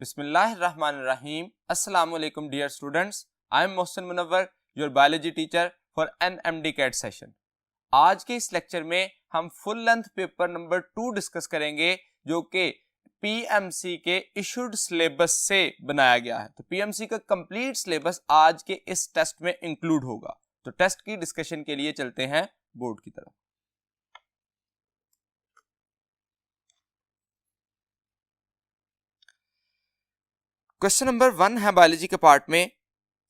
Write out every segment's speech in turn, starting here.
Bismillahirrahmanirrahim. Assalamu alaikum dear students. I am Mohsin Munawwar, your biology teacher for NMD CAT session. आज के इस lecture में हम full length paper number 2 discuss करेंगे जो कि पीएमसी के इशूड सिलेबस से बनाया गया है। तो पीएमसी का कंप्लीट सिलेबस आज के इस टेस्ट में इंक्लूड होगा। तो टेस्ट की डिस्कशन के लिए चलते हैं बोर्ड की तरफ। क्वेश्चन नंबर 1 है बायोलॉजी के पार्ट में,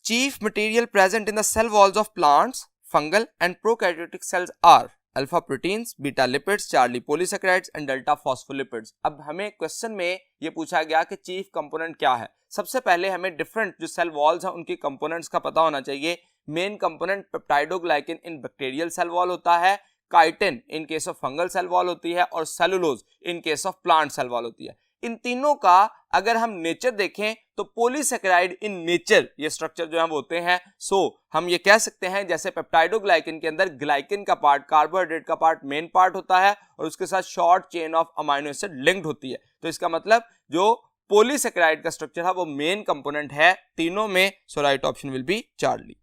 chief material present in the cell walls of plants, fungal and prokaryotic cells are alpha proteins, beta lipids, charlie polysaccharides and delta phospholipids. अब हमें क्वेश्चन में ये पूछा गया कि चीफ कंपोनेंट क्या है। सबसे पहले हमें डिफरेंट जो सेल वॉल्स हैं उनकी कंपोनेंट्स का पता होना चाहिए। Main component peptidoglycan in bacterial cell wall होता है, chitin in case of fungal cell wall होती है और cellulose in case of plant cell wall होती है। इन तीनों का अगर हम नेचर देखें तो पॉलीसैकेराइड इन नेचर ये स्ट्रक्चर जो है वो होते हैं। सो हम ये कह सकते हैं जैसे पेप्टाइडोग्लाइकेन के अंदर ग्लाइकेन का पार्ट, कार्बोहाइड्रेट का पार्ट मेन पार्ट होता है और उसके साथ short chain of amino acid linked होती है। तो इसका मतलब जो पॉलीसैकेराइड का स्ट्रक्चर है वो मेन कंपोनेंट है तीनों में। So right option will be Charlie.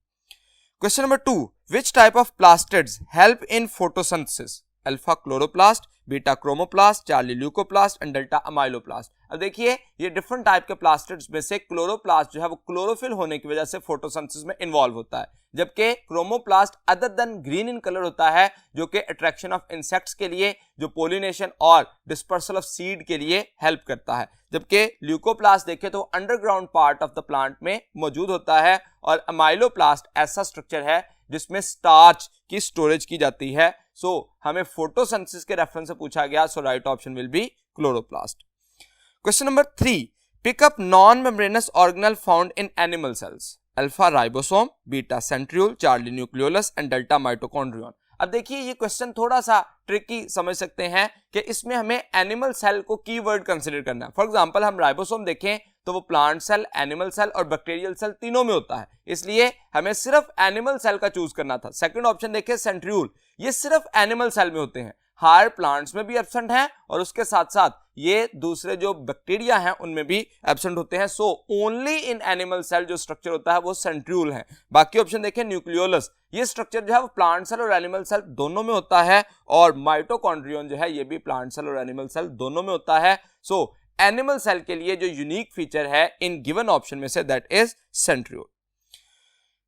Question number 2, which type of plastids help in photosynthesis? Alpha chloroplast, beta chromoplast, Charlie leucoplast and delta amyloplast. अब देखिए ये डिफरेंट टाइप के प्लास्टिड्स में से क्लोरोप्लास्ट जो है वो क्लोरोफिल होने की वजह से फोटोसिंथेसिस में इन्वॉल्व होता है, जबकि chromoplast other than green in colour होता है जो कि अट्रैक्शन ऑफ इंसेक्ट्स के लिए, जो पोलिनेशन और डिस्पर्सल ऑफ सीड के लिए हेल्प करता है। जबकि ल्यूकोप्लास्ट देखें तो underground part of the plant में मौजूद होता है और अमाइलोप्लास्ट ऐसा स्ट्रक्चर है जिसमें स्टार्च की स्टोरेज की जाती है। सो हमें फोटोसिंथेसिस के रेफरेंस से पूछा गया। So right option will be chloroplast. Question number 3, pick up non membranous organelle found in animal cells. Alpha ribosome, beta centriole, Charlie nucleolus and delta mitochondrion. अब देखिए ये क्वेश्चन थोड़ा सा ट्रिकी समझ सकते हैं कि इसमें हमें एनिमल सेल को कीवर्ड कंसीडर करना है। फॉर एग्जांपल हम राइबोसोम देखें तो वो प्लांट सेल, एनिमल सेल और बैक्टीरियल सेल तीनों में होता है, इसलिए हमें सिर्फ एनिमल सेल का चूज करना था। सेकंड ऑप्शन देखें सेंट्रियोल, ये सिर्फ एनिमल सेल में होते हैं, हायर प्लांट्स में भी एब्सेंट हैं और उसके साथ साथ ये दूसरे जो बैक्टीरिया हैं उनमें भी एब्सेंट होते हैं। So only in animal cell जो स्ट्रक्चर होता है वो सेंट्रियोल है। बाकी ऑप्शन देखें न्यूक्लियोलस, ये स्ट्रक्चर जो है वो प्लांट सेल और एनिमल सेल दोनों में होता है और माइटोकॉन्ड्रियन जो है ये भी प्लांट सेल और एनिमल सेल दोनों में होता है। सो एनिमल सेल के लिए जो यूनिक फीचर है इन गिवन ऑप्शन में say that is centriole.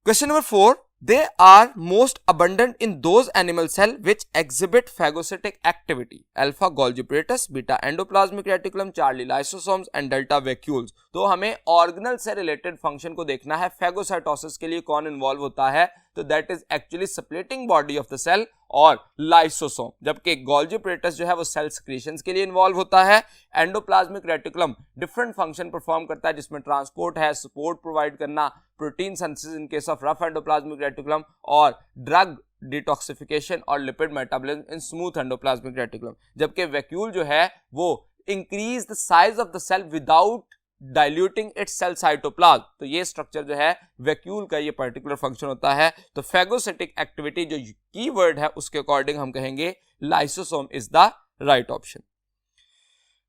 Question number 4, they are most abundant in those animal cell which exhibit phagocytic activity. Alpha Golgi apparatus, beta endoplasmic reticulum, Charlie lysosomes and delta vacuoles. तो हमें organelle से related function को देखना है। Phagocytosis के लिए कौन involve होता है? तो that is actually splitting body of the cell और लाइसोसोम, जबकि गोल्जी apparatus जो है वो सेल सिक्रीशंस के लिए इन्वॉल्व होता है। Endoplasmic reticulum different function perform करता है जिसमें ट्रांसपोर्ट है, सपोर्ट प्रोवाइड करना, protein synthesis in case of rough endoplasmic reticulum और ड्रग डिटॉक्सिफिकेशन और lipid metabolism in smooth endoplasmic reticulum. जबकि वैक्यूल जो है वो increase the size of the cell without diluting its cell cytoplasm. तो ये स्ट्रक्चर जो है वैक्यूल का ये पर्टिकुलर फंक्शन होता है। तो फेगोसिटिक एक्टिविटी जो कीवर्ड है उसके अकॉर्डिंग हम कहेंगे lysosome is the right option.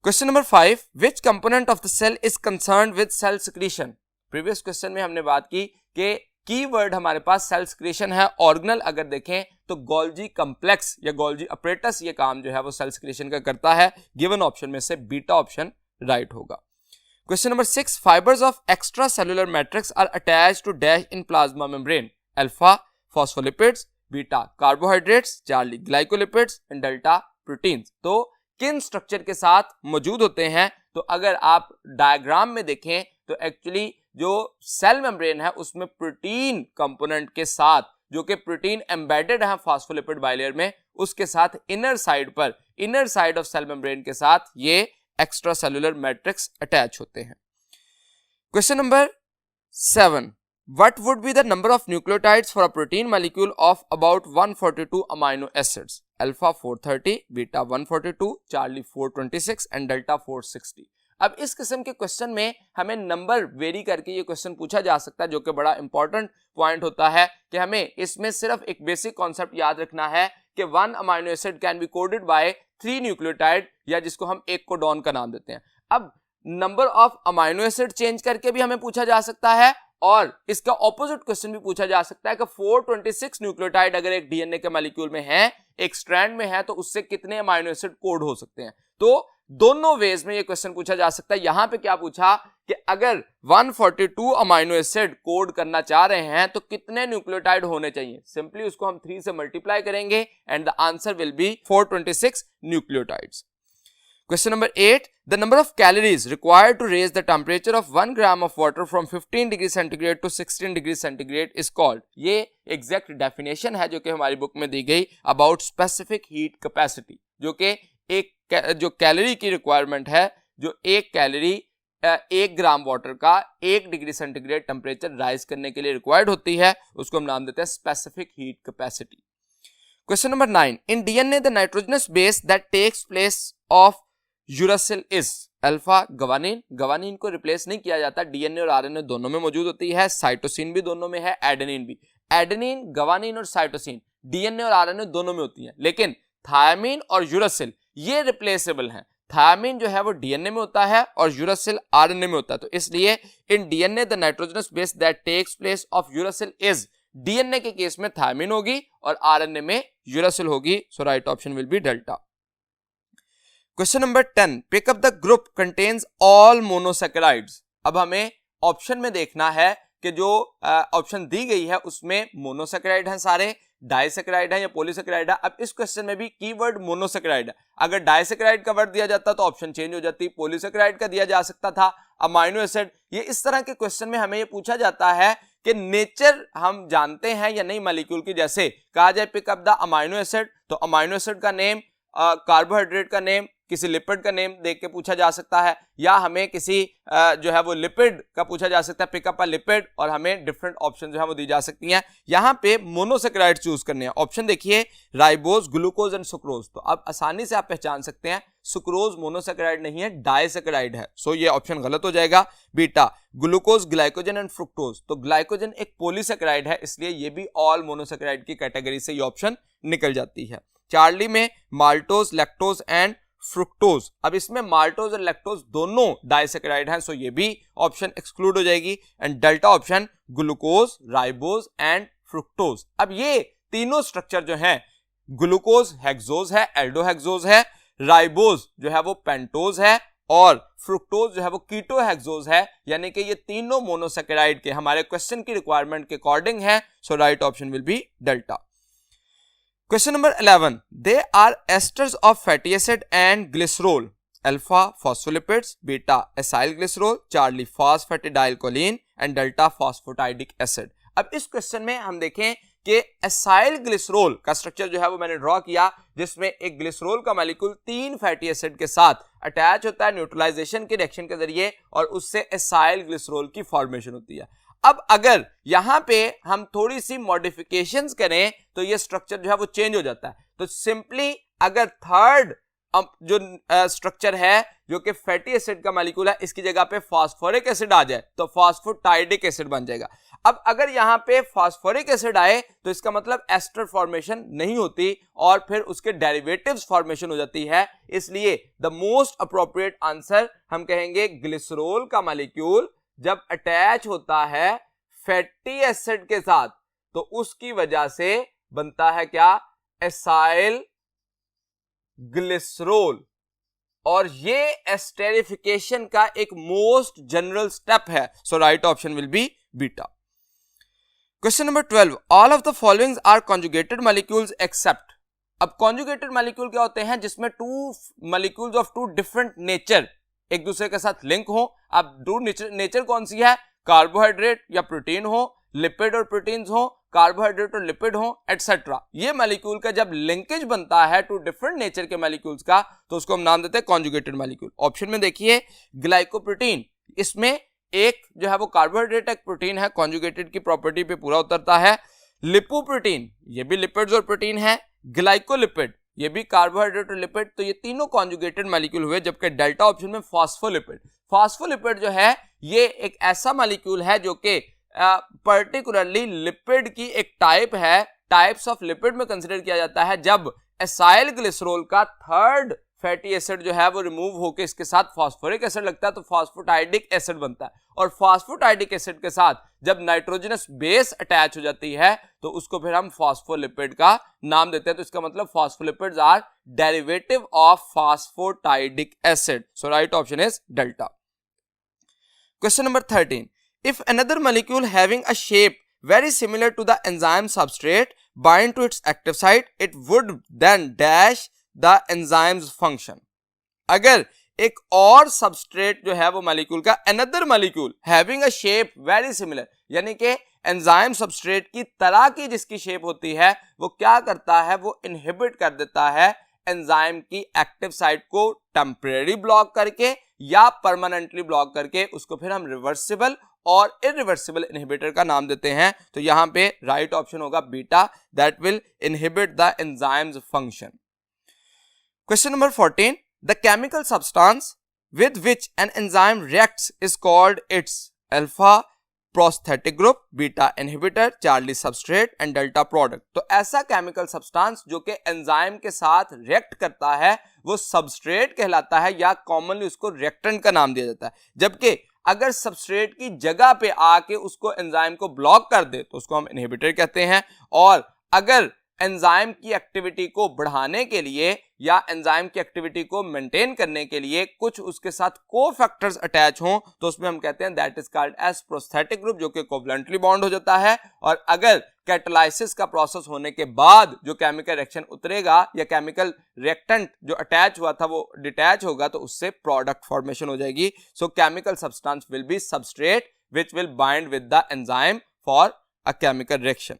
Question number 5, which component of the cell is concerned with cell secretion? Previous question में हमने बात की कि कीवर्ड हमारे पास सेल सिक्रीशन है। ऑर्गेनल अगर देखें तो गोल्जी कॉम्प्लेक्स या गोल्जी अपरेटस ये काम जो है वो सेल सिक्रीशन का करता है। गिवन ऑप्शन में से बीटा ऑप्शन राइट होगा। Question number 6, fibres of extracellular matrix are attached to dash in plasma membrane. Alpha phospholipids, beta carbohydrates, charlie glycolipids and delta proteins. तो किन स्ट्रक्चर के साथ मौजूद होते हैं? तो अगर आप डायग्राम में देखें तो एक्चुअली जो सेल मेम्ब्रेन है उसमें प्रोटीन कंपोनेंट के साथ, जो कि प्रोटीन एम्बेडेड है फॉस्फोलिपिड बाइलेयर में, उसके साथ इनर साइड पर, inner side of cell membrane के साथ ये एक्स्ट्रा सेलुलर मैट्रिक्स अटैच होते हैं। Question number 7, what would be the number of nucleotides for a protein molecule of about 142 amino acids? Alpha 430, beta 142, charlie 426 and delta 460। अब इस किस्म के question में हमें नंबर वेरी करके ये क्वेश्चन पूछा जा सकता है, जो कि बड़ा इंपॉर्टेंट पॉइंट होता है कि हमें इसमें सिर्फ एक बेसिक कॉन्सेप्ट याद रखना है कि 1 amino acid can be coded by 3 nucleotide, या जिसको हम एक कोडॉन का नाम देते हैं। अब number of amino acid change करके भी हमें पूछा जा सकता है, और इसका ऑपोजिट क्वेश्चन भी पूछा जा सकता है कि 426 न्यूक्लियोटाइड अगर एक डीएनए के मॉलिक्यूल में है, एक स्ट्रैंड में है, तो उससे कितने अमाइनो एसिड कोड हो सकते हैं। तो दोनों वेज में ये क्वेश्चन पूछा जा सकता है। यहां पे क्या पूछा कि अगर 142 अमाइनो एसिड कोड करना चाह रहे हैं तो कितने न्यूक्लियोटाइड होने चाहिए। सिंपली उसको हम 3 से मल्टीप्लाई करेंगे and the answer will be 426 nucleotides. Question number 8. The number of calories required to raise the temperature of 1 gram of water from 15 degree centigrade to 16 degree centigrade is called. ये exact definition है जो कि हमारी book में दी गई about specific heat capacity, जो कि जो कैलोरी की रिक्वायरमेंट है, जो एक कैलोरी 1 ग्राम वाटर का 1 डिग्री सेंटीग्रेड टेम्परेचर राइज करने के लिए रिक्वायर्ड होती है, उसको हम नाम देते हैं specific heat capacity. Question number 9. In DNA the nitrogenous base that takes place of uracil is alpha guanine. Guanine को रिप्लेस नहीं किया जाता, डीएनए और आरएनए दोनों में मौजूद होती है, साइटोसिन भी दोनों में है, एडेनिन भी। एडेनिन, गवानिन और साइटोसिन डीएनए और आरएनए दोनों में होती है, लेकिन थायमिन और यूरासिल ये रिप्लेसेबल हैं। थायमिन जो है वो डीएनए में होता है और यूरासिल आरएनए में होता है, तो इसलिए in DNA the nitrogenous base that takes place of uracil is, DNA के केस में थायमिन होगी और आरएनए में यूरासिल होगी, so right option will be delta. Question number 10. Pick up the group contains all monosaccharides. अब हमें option में देखना है कि जो ऑप्शन दी गई है उसमें मोनोसैकेराइड हैं सारे, डाइसैकेराइड है या पॉलीसैकेराइड है। अब इस क्वेश्चन में भी कीवर्ड मोनोसैकेराइड है। अगर डाइसैकेराइड का वर्ड दिया जाता तो ऑप्शन चेंज हो जाती, पॉलीसैकेराइड का दिया जा सकता था, अमाइनो एसिड। ये इस तरह के क्वेश्चन में हमें ये पूछा जाता है कि नेचर हम जानते हैं या नहीं मॉलिक्यूल की। जैसे कहा जाए pick up the amino acid, तो अमाइनो एसिड का नेम, कार्बोहाइड्रेट का नेम, किसी लिपिड का नेम देख के पूछा जा सकता है, या हमें किसी जो है वो लिपिड का पूछा जा सकता है, पिकअप अ लिपिड, और हमें डिफरेंट ऑप्शन जो है वो दी जा सकती हैं। यहाँ पे मोनोसैकेराइड चूज करने हैं। ऑप्शन देखिए, राइबोज, ग्लूकोज एंड सुक्रोज। तो अब आसानी से आप पहचान सकते हैं सुक्रोज मोनोसैकेराइड नहीं है, डाइसैकेराइड है, सो ये ऑप्शन गलत हो जाएगा। Beta, glucose, glycogen and fructose. तो ग्लाइकोजन एक पॉलीसैकेराइड है, इसलिए ये भी ऑल मोनोसैकेराइड की कैटेगरी से ये ऑप्शन निकल जाती है। चार्ली में माल्टोज, लैक्टोज एंड फ्रुक्टोज। अब इसमें माल्टोज और लैक्टोज दोनों डाइसैकेराइड हैं, सो ये भी ऑप्शन एक्सक्लूड हो जाएगी। And delta option glucose, ribose and fructose. अब ये तीनों स्ट्रक्चर जो हैं, ग्लूकोज हेक्सोज है, एल्डोहेक्सोज है, राइबोज जो है वो पेंटोज है, और फ्रुक्टोज जो है वो कीटोहेक्सोज है, यानी कि ये तीनों मोनोसैकेराइड के हमारे क्वेश्चन की रिक्वायरमेंट के अकॉर्डिंग है, so right option will be delta. Question number 11. They are esters of fatty acid and glycerol. Alpha phospholipids, beta acyl glycerol, Charlie phosphatidylcholine and delta phosphatidic acid. अब इस question में हम देखें कि acyl glycerol का structure जो है वो मैंने ड्रॉ किया, जिसमें एक ग्लिसरोल का मॉलिक्यूल 3 फैटी एसिड के साथ अटैच होता है न्यूट्रलाइजेशन के रिएक्शन के जरिए, और उससे एसाइल ग्लिसरोल की फॉर्मेशन होती है। अब अगर यहां पे हम थोड़ी सी मॉडिफिकेशंस करें तो ये स्ट्रक्चर जो है वो चेंज हो जाता है। तो सिंपली अगर थर्ड जो स्ट्रक्चर है जो कि फैटी एसिड का मॉलिक्यूल है, इसकी जगह पे फास्फोरिक एसिड आ जाए तो फास्फोटाइडिक एसिड बन जाएगा। अब अगर यहां पे फास्फोरिक एसिड आए तो इसका मतलब एस्टर फॉर्मेशन नहीं होती और फिर उसके डेरिवेटिव्स फॉर्मेशन हो जाती है। इसलिए द मोस्ट अप्रोप्रिएट आंसर हम कहेंगे ग्लिसरोल का मॉलिक्यूल जब अटैच होता है फैटी एसिड के साथ तो उसकी वजह से बनता है क्या, एसाइल ग्लिसरोल, और ये एस्टेरिफिकेशन का एक मोस्ट जनरल स्टेप है। So right option will be beta. Question number 12. All of the following are conjugated molecules except. अब कॉन्जुगेटेड मॉलिक्यूल क्या होते हैं, जिसमें two molecules of two different nature एक दूसरे के साथ लिंक हो। अब टू नेचर कौन सी है, कार्बोहाइड्रेट या प्रोटीन हो, लिपिड और प्रोटीन्स हो, कार्बोहाइड्रेट और लिपिड हो, एटसेट्रा। ये मॉलिक्यूल का जब लिंकेज बनता है टू डिफरेंट नेचर के मॉलिक्यूल्स का तो उसको हम नाम देते हैं कॉन्जुगेटेड मॉलिक्यूल। ऑप्शन में देखिए, ग्लाइकोप्रोटीन, इसमें एक जो है वो कार्बोहाइड्रेट एक प्रोटीन है, कॉन्जुगेटेड की प्रॉपर्टी पे पूरा उतरता है। लिपोप्रोटीन, ये भी लिपिड्स और प्रोटीन है। ग्लाइकोलिपिड, ये भी कार्बोहाइड्रेट और लिपिड, तो ये तीनों कॉन्जुगेटेड मॉलिक्यूल हुए। जबकि डेल्टा ऑप्शन में फास्फोलिपिड, फास्फोलिपिड जो है ये एक ऐसा मॉलिक्यूल है जो कि पर्टिकुलरली लिपिड की एक टाइप है, टाइप्स ऑफ लिपिड में कंसिडर किया जाता है जब एसाइल ग्लिसरोल का थर्ड फैटी एसिड जो है वो रिमूव होकर इसके साथ फास्फोरिक एसिड लगता है तो फास्फोटाइडिक एसिड बनता है, और फास्फोटाइडिक एसिड के साथ जब नाइट्रोजनस बेस अटैच हो जाती है तो उसको फिर हम फास्फोलिपिड का नाम देते हैं। तो इसका मतलब phospholipids are derivative of phosphatidic acid. So right option is delta. Question number 13. If another molecule having a shape very similar to the enzyme substrate bind to its active site, it would then dash the enzyme's function. अगर एक और substrate जो है वो molecule का another molecule having a shape very similar, यानी कि enzyme substrate की तरह की जिसकी शेप होती है, वो क्या करता है, वो इनहिबिट कर देता है एंजाइम की एक्टिव साइट को टेम्परेरी ब्लॉक करके या परमानेंटली ब्लॉक करके, उसको फिर हम रिवर्सिबल और इरिवर्सिबल इनहिबिटर का नाम देते हैं। तो यहां पे राइट ऑप्शन होगा beta, that will inhibit the enzymes function. Question number 14. The chemical substance with which an enzyme reacts is called its alpha prosthetic group, beta inhibitor, Charlie substrate and delta product. तो ऐसा chemical substance जो कि enzyme के साथ react करता है वो substrate कहलाता है, या कॉमनली उसको रिएक्टेंट का नाम दिया जाता है। जबकि अगर सबस्ट्रेट की जगह पे आके उसको एंजाइम को ब्लॉक कर दे तो उसको हम इनहिबिटर कहते हैं, और अगर एंजाइम की एक्टिविटी को बढ़ाने के लिए या एंजाइम की एक्टिविटी को मेंटेन करने के लिए कुछ उसके साथ कोफैक्टर्स अटैच हों तो उसमें हम कहते हैं that is called as prosthetic group, जो कि कोवलेंटली बॉन्ड हो जाता है। और अगर कैटालाइसिस का प्रोसेस होने के बाद जो केमिकल रिएक्शन उतरेगा या केमिकल रिएक्टेंट जो अटैच हुआ था वो डिटैच होगा तो उससे प्रोडक्ट फॉर्मेशन हो जाएगी। सो chemical substance will be substrate which will bind with the enzyme for a chemical reaction.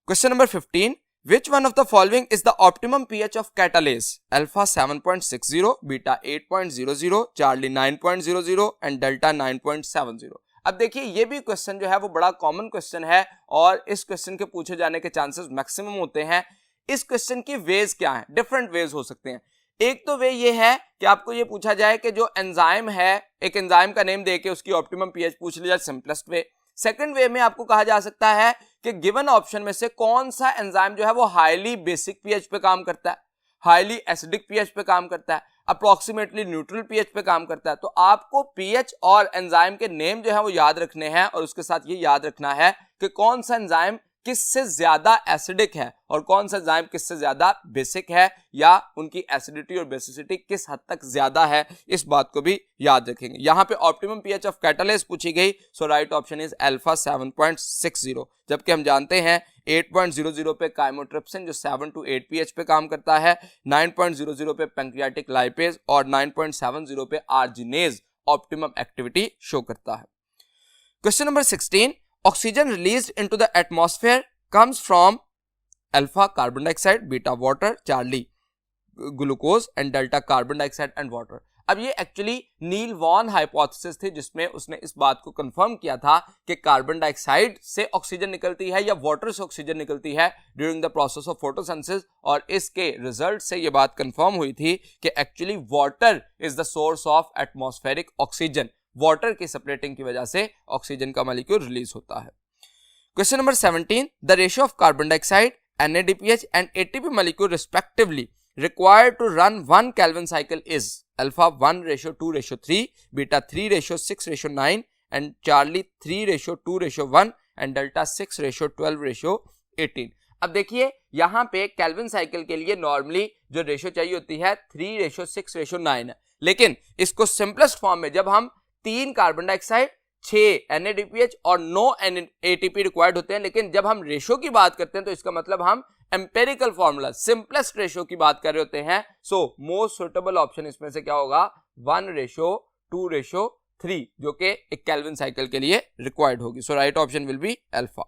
Question number 15. Which one of the following is the optimum pH of catalase? Alpha 7.60, beta 8.00, Charlie 9.00 and delta 9.70. अब देखिए ये भी question जो है वो बड़ा common question है और इस क्वेश्चन के पूछे जाने के चांसेस मैक्सिमम होते हैं। इस क्वेश्चन की वेज क्या है? डिफरेंट वेज हो सकते हैं। एक तो वे ये है कि आपको ये पूछा जाए कि जो एंजाइम है, एक एंजाइम का नेम देके उसकी ऑप्टिमम पीएच पूछ लिया, सिंपलेस्ट वे। सेकंड वे में आपको कहा जा सकता है कि गिवन ऑप्शन में से कौन सा एंजाइम जो है वो हाईली बेसिक पीएच पे काम करता है, हाईली एसिडिक पीएच पे काम करता है, अप्रोक्सीमेटली न्यूट्रल पीएच पे काम करता है। तो आपको पीएच और एंजाइम के नेम जो है वो याद रखने हैं और उसके साथ ये याद रखना है कि कौन सा एंजाइम किससे ज्यादा एसिडिक है और कौन सा एंजाइम किससे ज्यादा बेसिक है, या उनकी एसिडिटी और बेसिसिटी किस हद तक ज्यादा है, इस बात को भी याद रखेंगे। यहां पे ऑप्टिमम पीएच ऑफ कैटालेस पूछी गई, सो राइट ऑप्शन इज अल्फा 7.60। जबकि हम जानते हैं 8.00 पे काइमोट्रिप्सिन जो 7 to 8 पीएच पे काम करता है, 9.00 पे पैंक्रियाटिक लाइपेज और 9.70 पे आर्जिनेज ऑप्टिमम एक्टिविटी शो करता है। Question number 16. Oxygen released into the atmosphere comes from alpha carbon dioxide, beta water, Charlie glucose and delta carbon dioxide and water. अब ये एक्चुअली नील वॉन हाइपोथेसिस थी जिसमें उसने इस बात को कंफर्म किया था कि कार्बन डाइऑक्साइड से ऑक्सीजन निकलती है या वाटर से ऑक्सीजन निकलती है during the process of photosynthesis, और इसके रिजल्ट से ये बात कंफर्म हुई थी कि actually water is the source of atmospheric oxygen. Water की सेपरेटिंग की वजह से ऑक्सीजन का मॉलिक्यूल रिलीज होता है। Question number 17. The ratio of carbon dioxide, NADPH and ATP molecule respectively required to run 1 Kelvin cycle is alpha 1:2:3, beta 3:6:9 and Charlie 3:2:1 and delta 6:12:18। अब देखिए यहां पे केल्विन साइकिल के लिए नॉर्मली जो रेशियो चाहिए होती है 3:6:9 है, लेकिन इसको सिंपलेस्ट फॉर्म में जब हम 3 कार्बन डाइऑक्साइड, 6 NADPH और 9 ATP रिक्वायर्ड होते हैं, लेकिन जब हम रेशियो की बात करते हैं तो इसका मतलब हम एम्पेरिकल फॉर्मूला सिंपलेस्ट रेशियो की बात कर रहे होते हैं। सो मोस्ट सुटेबल ऑप्शन इसमें से क्या होगा? 1:2:3 जो कि एक केल्विन साइकिल के लिए रिक्वायर्ड होगी। So right option will be alpha.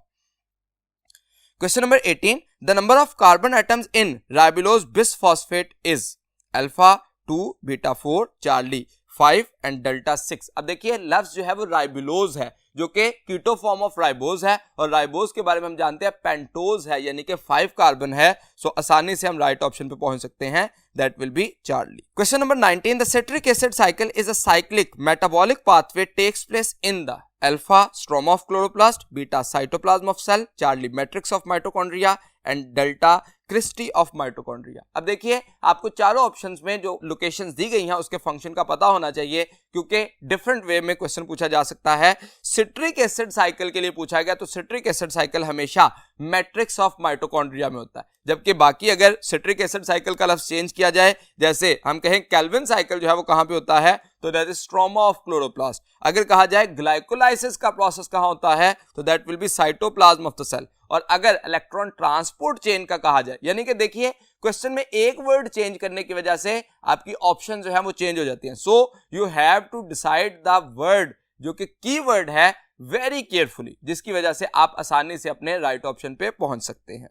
Question number 18. The number of carbon atoms in ribulose bisphosphate is alpha 2, beta 4, Charlie 5 and delta 6। अब देखिए लफ्ज जो है वो राइबोलोज है जो कि कीटो फॉर्म ऑफ राइबोज है, और राइबोज के बारे में हम जानते हैं पेंटोज है यानी कि 5 कार्बन है। सो आसानी से हम राइट ऑप्शन पे पहुंच सकते हैं, that will be Charlie. Question number 19. The citric acid cycle is a cyclic metabolic pathway takes place in the alpha stroma of chloroplast, beta cytoplasm of cell, charlie matrix of mitochondria and delta cristae of mitochondria. अब देखिए आपको चारों options में जो locations दी गई हैं उसके function का पता होना चाहिए, क्योंकि डिफरेंट वे में क्वेश्चन पूछा जा सकता है। सिट्रिक एसिड साइकिल के लिए पूछा गया तो सिट्रिक एसिड साइकिल हमेशा मैट्रिक्स ऑफ माइटोकॉन्ड्रिया में होता है, जबकि बाकी अगर सिट्रिक एसिड साइकिल का लफ्ज चेंज किया जाए, जैसे हम कहें केल्विन साइकिल जो है वो कहां पे होता है, तो that is stroma of chloroplast. अगर कहा जाए ग्लाइकोलाइसिस का प्रोसेस कहां होता है, तो that will be cytoplasm of the cell. और अगर इलेक्ट्रॉन ट्रांसपोर्ट चेन का कहा जाए, यानी कि देखिए क्वेश्चन में एक वर्ड चेंज करने की वजह से आपकी ऑप्शन जो है वो चेंज हो जाती है। So you have to decide the word जो कि की वर्ड है वेरी केयरफुली, जिसकी वजह से आप आसानी से अपने राइट ऑप्शन पे पहुंच सकते हैं।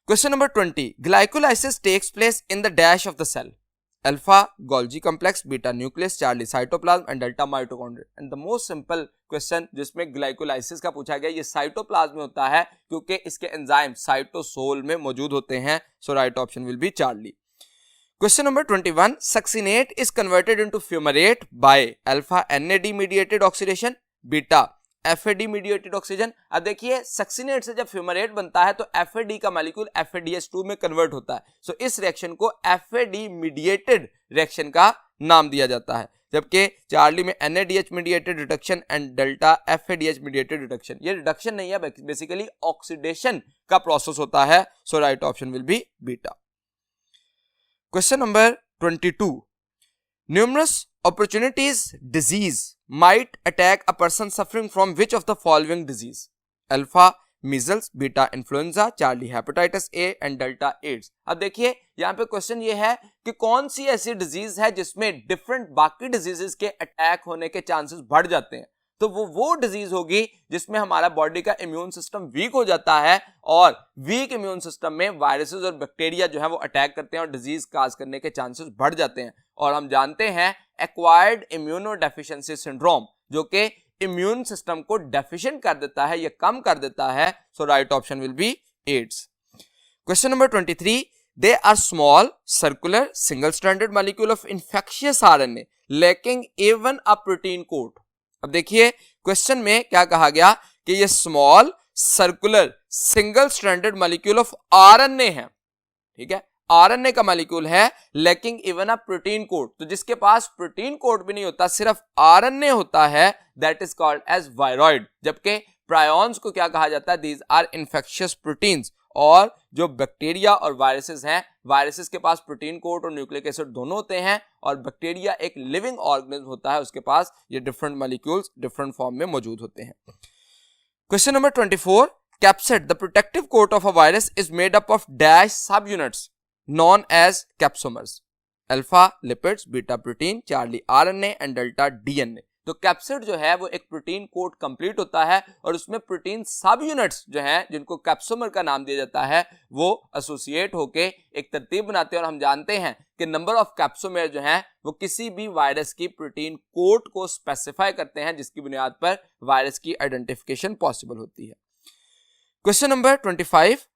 Question number 20, glycolysis takes place in the dash of the cell, alpha Golgi complex, beta nucleus, charlie cytoplasm and delta mitochondria. And the most simple question जिसमें ग्लाइकोलाइसिस का पूछा गया, ये साइटोप्लाज्म में होता है क्योंकि इसके एंजाइम साइटोसोल में मौजूद होते हैं। So right option will be Charlie. Question number 21, succinate is converted into fumarate by alpha NAD mediated oxidation, beta FAD mediated oxygen. अब देखिए सक्सिनेट से जब फ्यूमरेट बनता है तो FAD का मॉलिक्यूल FADH2 में कन्वर्ट होता है। सो इस रिएक्शन को FAD मीडिएटेड रिएक्शन का नाम दिया जाता है, जबकि चार्ली में NADH mediated reduction and delta FADH mediated reduction, ये रिडक्शन नहीं है, बेसिकली ऑक्सीडेशन का प्रोसेस होता है। So right option will be beta. Question number 22, numerous opportunities disease might attack a person suffering from which of the following disease, alpha measles, beta influenza, charlie hepatitis A and delta AIDS। अब देखिए यहाँ पे question ये है कि कौन सी ऐसी disease है जिसमें डिफरेंट बाकी डिजीजेस के अटैक होने के चांसेस बढ़ जाते हैं, तो वो डिजीज होगी जिसमें हमारा बॉडी का इम्यून सिस्टम वीक हो जाता है, और वीक इम्यून सिस्टम में वायरसेस और बैक्टीरिया जो है वो अटैक करते हैं और डिजीज काज करने के चांसेस बढ़ जाते हैं। और हम जानते हैं एक्वायर्ड इम्यूनोडेफिशिएंसी सिंड्रोम, जो कि इम्यून सिस्टम को डेफिशिएंट कर देता है या कम कर देता है। So right option will be AIDS. Question number 23, they are small circular single stranded molecule of infectious RNA lacking even a protein code. अब देखिए क्वेश्चन में क्या कहा गया कि ये small circular single stranded molecule of RNA है, ठीक है, RNA का मॉलिक्यूल है, lacking even a protein code. तो जिसके पास प्रोटीन कोड भी नहीं होता, सिर्फ RNA होता है, that is called as viroid. जबकि प्रायोन्स को क्या कहा जाता है, दीज आर इन्फेक्शियस प्रोटीन्स। और जो बैक्टीरिया और वायरसेस हैं, वायरसेस के पास प्रोटीन कोड और न्यूक्लिक एसिड दोनों होते हैं, और बैक्टीरिया एक लिविंग ऑर्गेनिज्म होता है, उसके पास ये डिफरेंट मॉलिक्यूल्स डिफरेंट फॉर्म में मौजूद होते हैं। Question number 24, capsid the protective coat of a virus is made up of dash subunits known as capsomers, alpha lipids, beta protein, charlie RNA and delta DNA। तो capsid जो है वो एक protein coat complete होता है, और उसमें protein सब यूनिट्स जो हैं जिनको कैप्सोमर का नाम दिया जाता है वो एसोसिएट होके एक तरतीब बनाते हैं। और हम जानते हैं कि नंबर ऑफ कैप्सोमर जो हैं वो किसी भी वायरस की प्रोटीन कोट को स्पेसिफाई करते हैं, जिसकी बुनियाद पर वायरस की आइडेंटिफिकेशन पॉसिबल होती है। Question number 25,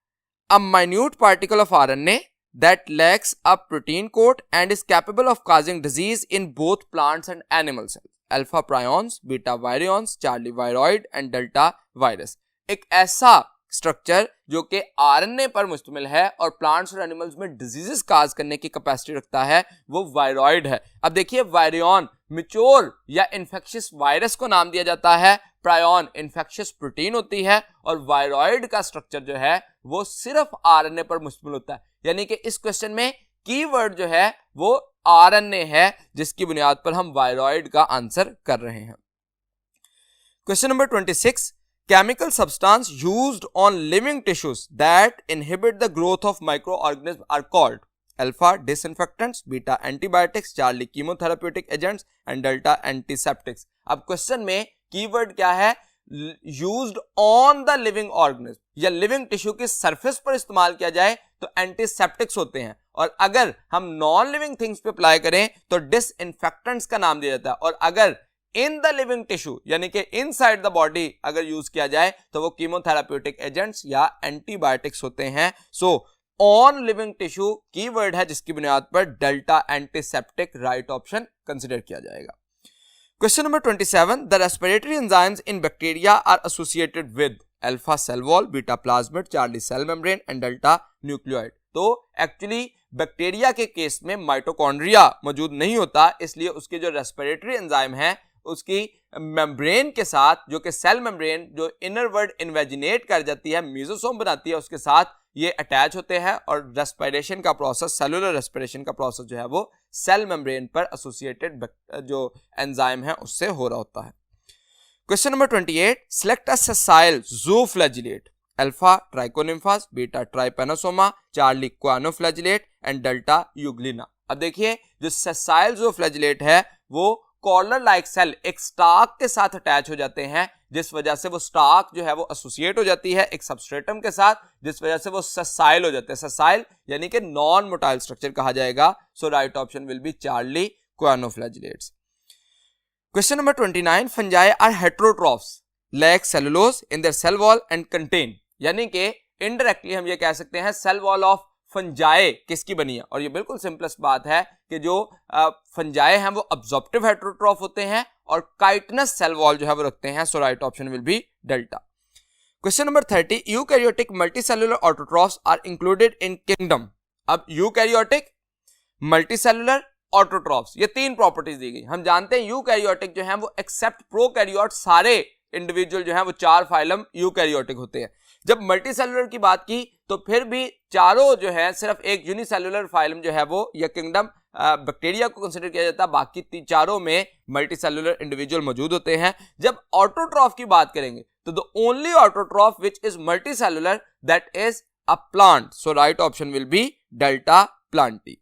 a minute particle of RNA that lacks a protein coat and is capable of causing disease in both plants and animal cells, alpha prions, beta virions, charlie viroid and delta virus। एक ऐसा structure जो कि RNA पर मुश्तमिल है और plants और animals में डिजीजेस काज करने की कैपेसिटी रखता है, वो वायरॉइड है। अब देखिए वायरियन मिच्योर या इन्फेक्शियस वायरस को नाम दिया जाता है, प्रायोन इन्फेक्शियस प्रोटीन होती है, और वायरॉइड का स्ट्रक्चर जो है वो सिर्फ RNA पर मुश्तमिल होता है। यानी कि इस क्वेश्चन में कीवर्ड जो है वो RNA है, जिसकी बुनियाद पर हम वायरॉइड का आंसर कर रहे हैं। Question number 26, chemical substance used on living tissues that inhibit the growth of microorganisms are called alpha disinfectants, beta antibiotics, charlie chemotherapeutic agents and delta antiseptics। अब क्वेश्चन में कीवर्ड क्या है, used on the living organism, या living tissue की surface पर इस्तेमाल किया जाए तो एंटीसेप्टिक्स होते हैं, और अगर हम नॉन लिविंग थिंग्स पे अप्लाई करें तो डिसइंफेक्टेंट्स का नाम दिया जाता है, और अगर इन द लिविंग टिश्यू यानी कि इनसाइड द बॉडी अगर यूज किया जाए तो वो कीमोथेराप्यूटिक एजेंट्स या एंटीबायोटिक्स होते हैं। So on living tissue keyword है, जिसकी बुनियाद पर delta antiseptic right option consider किया जाएगा। Question number 27, the respiratory enzymes in bacteria are associated with alpha cell wall, beta plasmid, charlie cell membrane and delta nucleoid. तो actually bacteria के case में mitochondria मौजूद नहीं होता, इसलिए उसके जो रेस्पिरेटरी एंजाइम है उसकी मेम्ब्रेन के साथ, जो कि सेल मेम्ब्रेन जो इनर वर्ड इन्वेजिनेट कर जाती है, मेसोसोम बनाती है, उसके साथ ये अटैच होते हैं और रेस्पिरेशन का प्रोसेस, सेलुलर रेस्पिरेशन का प्रोसेस जो है वो सेल मेम्ब्रेन पर एसोसिएटेड जो एंजाइम है उससे हो रहा होता है। Question number 28, select a sessile zooflagellate, alpha trichonymphas, beta trypanosoma, Charlie choanoflagellate and delta euglena. अब देखिए जो सेसाइल ज़ूफ्लैजिलेट है वो कॉलर लाइक सेल एक स्टार्क के साथ अटैच हो जाते हैं, जिस वजह से वो स्टार्क जो है वो एसोसिएट हो जाती है एक सबस्ट्रेटम के साथ, जिस वजह से वो सेसाइल हो जाते हैं। सेसाइल यानी कि नॉन मोटाइल स्ट्रक्चर कहा जाएगा। So right option will be Charlie choanoflagellates. Question number 29, fungi are heterotrophs, lack cellulose in their cell wall and contain, यानी कि इनडायरेक्टली हम ये कह सकते हैं सेल वॉल ऑफ फंजाई किसकी बनी है, और ये बिल्कुल सिंपलेस्ट बात है कि जो फंजाई हैं वो अब्जॉर्प्टिव हेटेरोट्रॉफ होते हैं और काइटनस सेल वॉल जो है वो रखते हैं। So right option will be delta. Question number 30, eukaryotic multicellular autotrophs are included in kingdom. अब यूकैरियोटिक, मल्टीसेलुलर, ऑटोट्रॉफ्स, ये तीन प्रॉपर्टीज दी गई। हम जानते हैं यूकैरियोटिक जो है वो एक्सेप्ट प्रोकैरियोट सारे इंडिविजुअल जो है वो चार फाइलम यूकैरियोटिक होते हैं। जब मल्टीसेलुलर की बात की तो फिर भी चारों जो है सिर्फ एक यूनिसेलुलर फाइलम जो है वो या किंगडम बैक्टीरिया को कंसिडर किया जाता है, बाकी चारों में मल्टीसेलुलर इंडिविजुअल मौजूद होते हैं। जब ऑटोट्रॉफ की बात करेंगे तो the only autotroph which is multicellular that is a plant. So right option will be delta Plantae.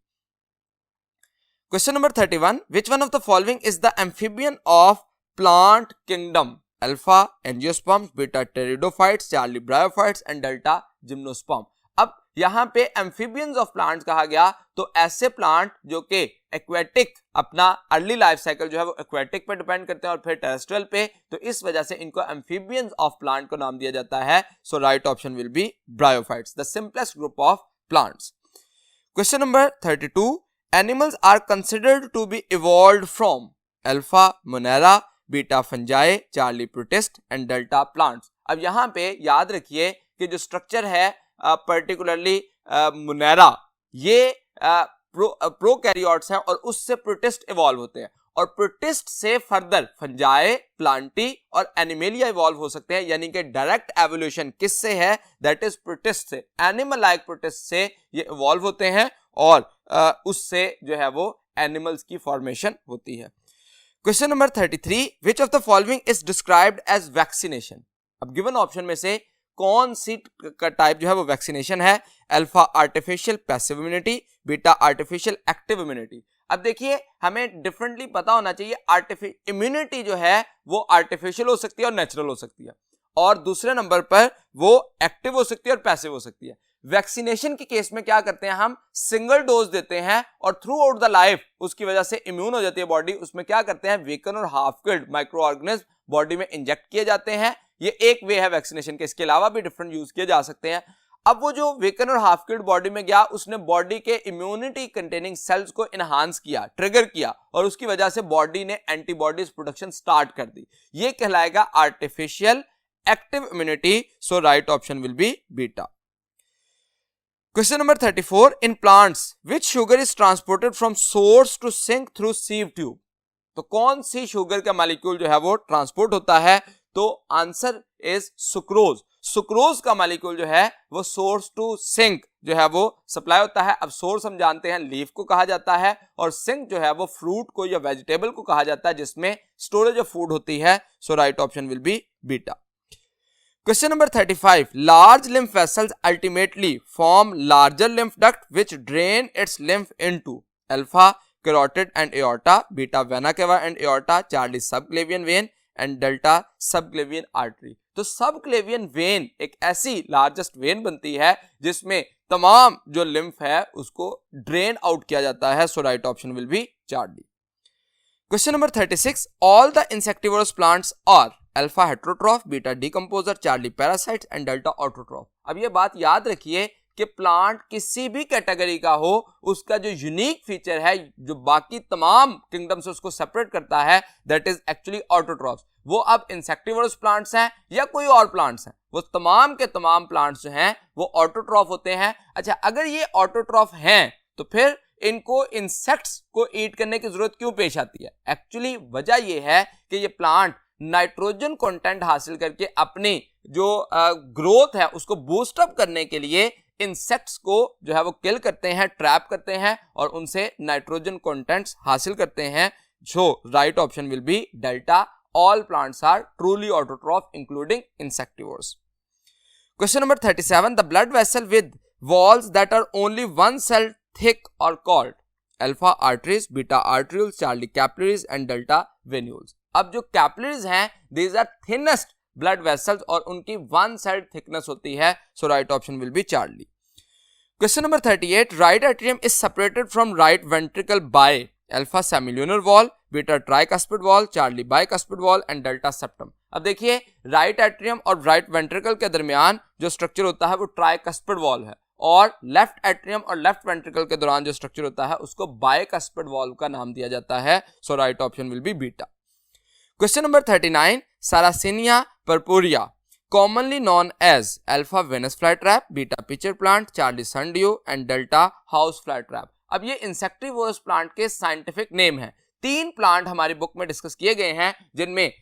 Question number 31, which one of the following is the amphibian of plant kingdom, alpha angiosperms, beta pteridophytes, Charlie bryophytes and delta gymnosperm. अब यहां पे amphibians of plants कहा गया तो ऐसे plant जो कि aquatic, अपना अर्ली लाइफ साइकिल जो है वो एक्वेटिक पे डिपेंड करते हैं और फिर टेरेस्ट्रियल पे, तो इस वजह से इनको एम्फीबियंस ऑफ प्लांट को नाम दिया जाता है। So right option will be bryophytes, the simplest group of plants. Question number 32, animals are considered to be evolved from alpha Monera, beta fungi, Charlie protist and delta plants. अब यहां पे याद रखिए कि जो स्ट्रक्चर है पर्टिकुलरली मोनेरा, ये prokaryotes हैं और उससे प्रोटिस्ट इवॉल्व होते हैं, और प्रोटिस्ट से फर्दर फंजाई, प्लांटी और एनिमेलिया इवॉल्व हो सकते हैं। यानी कि डायरेक्ट एवोल्यूशन किससे है, दैट इज प्रोटिस्ट से, एनिमल लाइक प्रोटिस्ट से ये इवॉल्व होते हैं और उससे जो है वो एनिमल्स की फॉर्मेशन होती है। Question number 33, which of the following is described as vaccination. अब गिवन ऑप्शन में से कौन सी का टाइप जो है वो वैक्सीनेशन है, alpha artificial passive immunity, beta artificial active immunity. अब देखिए हमें डिफरेंटली पता होना चाहिए, इम्यूनिटी जो है वो आर्टिफिशियल हो सकती है और नेचुरल हो सकती है, और दूसरे नंबर पर वो एक्टिव हो सकती है और पैसिव हो सकती है। वैक्सीनेशन के केस में क्या करते हैं, हम सिंगल डोज देते हैं और थ्रू आउट द लाइफ उसकी वजह से इम्यून हो जाती है बॉडी। उसमें क्या करते हैं, वीकन और half killed micro organism body में इंजेक्ट किए जाते हैं। ये एक वे है वैक्सीनेशन के, इसके अलावा भी डिफरेंट यूज किए जा सकते हैं। अब वो जो वीकन और हाफ किल्ड बॉडी में गया, उसने बॉडी के इम्यूनिटी कंटेनिंग सेल्स को इनहांस किया, ट्रिगर किया, और उसकी वजह से बॉडी ने एंटीबॉडीज प्रोडक्शन स्टार्ट कर दी। ये कहलाएगा artificial active immunity. So right option will be beta. Question number 34, in plants which sugar is transported from source to sink through sieve tube. तो कौन सी शुगर का मॉलिक्यूल जो है वो ट्रांसपोर्ट होता है, तो आंसर इज सुक्रोज। सुक्रोज का मॉलिक्यूल जो है वो सोर्स टू सिंक जो है वो सप्लाई होता है। अब सोर्स हम जानते हैं लीफ को कहा जाता है, और सिंक जो है वो फ्रूट को या वेजिटेबल को कहा जाता है जिसमें स्टोरेज ऑफ फूड होती है। So right option will be beta. Question number 35, large lymph vessels ultimately form larger lymph duct which drain its lymph into alpha carotid and aorta, beta vena cava and aorta, Charlie subclavian vein and delta subclavian artery। तो subclavian vein एक ऐसी largest when बनती है जिसमें तमाम जो lymph है उसको ड्रेन आउट किया जाता है। So right option will be Charlie. Question number 36, all the insectivorous plants are alpha heterotroph, beta decomposer, Charlie parasites and delta autotroph. अब ये बात याद रखिए कि प्लांट किसी भी कैटेगरी का हो, उसका जो यूनिक फीचर है जो बाकी तमाम किंगडम से उसको सेपरेट करता है, दैट इज एक्चुअली ऑटोट्रॉफ्स। वो अब इंसेक्टिवोरस प्लांट्स हैं या कोई और प्लांट्स हैं, वो तमाम के तमाम प्लांट्स जो हैं वो ऑटोट्रॉफ होते हैं। अच्छा, अगर ये ऑटोट्रॉफ हैं तो फिर इनको इंसेक्ट्स को ईट करने की जरूरत क्यों पेश आती है? एक्चुअली वजह ये है कि ये प्लांट नाइट्रोजन कंटेंट हासिल करके अपनी जो ग्रोथ है उसको बूस्ट अप करने के लिए इंसेक्ट्स को जो है वो किल करते हैं, ट्रैप करते हैं और उनसे नाइट्रोजन कंटेंट्स हासिल करते हैं। जो right option will be delta, all plants are truly autotroph including insectivores. Question number 37, the blood vessel with walls that are only one cell thick are called alpha arteries, beta arterioles, Charlie capillaries and delta venules. अब जो capillaries हैं these are thinnest blood vessels और उनकी one side thickness होती है, so right option will be Charlie. Question number 38, right atrium is separated from right ventricle by alpha semilunar valve, beta tricuspid wall, Charlie bicuspid valve and delta septum. अब देखिए right atrium और right ventricle के दरमियान जो structure होता है वो tricuspid wall है और लेफ्ट एट्रियम और लेफ्ट वेंट्रिकल के दौरान जो स्ट्रक्चर होता है उसको बाइकस्पिड वॉल का नाम दिया जाता है, so right option will be beta. Question number 39, Sarracenia purpurea commonly known as alpha Venus flytrap, beta pitcher plant, Charlie sundew and delta house flytrap। अब ये इंसेक्टिवोरस प्लांट के साइंटिफिक नेम हैं। 3 plant हमारी बुक में discuss किए गए हैं जिनमें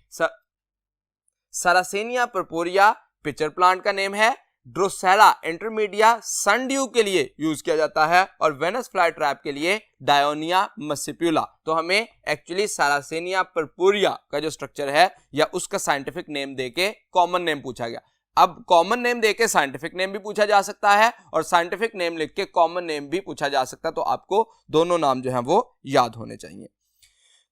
सारासिनिया पर्पुरिया पिचर प्लांट का नेम है, ड्रोसेरा इंटरमीडिया सनड्यू के लिए यूज किया जाता है और वेनस फ्लाई ट्रैप के लिए डायोनिया मसिप्यूला। तो हमें एक्चुअली सारासिनिया पर्पुरिया का जो स्ट्रक्चर है या उसका साइंटिफिक नेम देके कॉमन नेम पूछा गया। अब कॉमन नेम देके साइंटिफिक नेम भी पूछा जा सकता है और साइंटिफिक नेम लिख के कॉमन नेम भी पूछा जा सकता है, तो आपको दोनों नाम जो है वो याद होने चाहिए।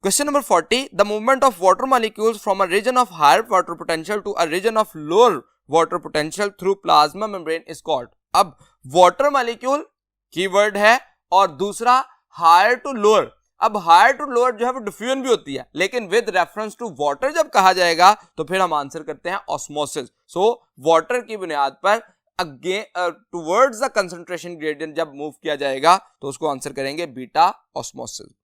Question number 40, the movement of water molecules from a region of higher water potential to a region of lower water potential through plasma membrane is called. अब वाटर मॉलिक्यूल कीवर्ड है और दूसरा हायर टू लोअर। अब higher to lower जो है वो diffusion भी होती है, लेकिन विद रेफरेंस टू वाटर जब कहा जाएगा तो फिर हम आंसर करते हैं ऑस्मोसिस। सो वाटर की बुनियाद पर again towards the concentration gradient जब मूव किया जाएगा तो उसको आंसर करेंगे beta osmosis.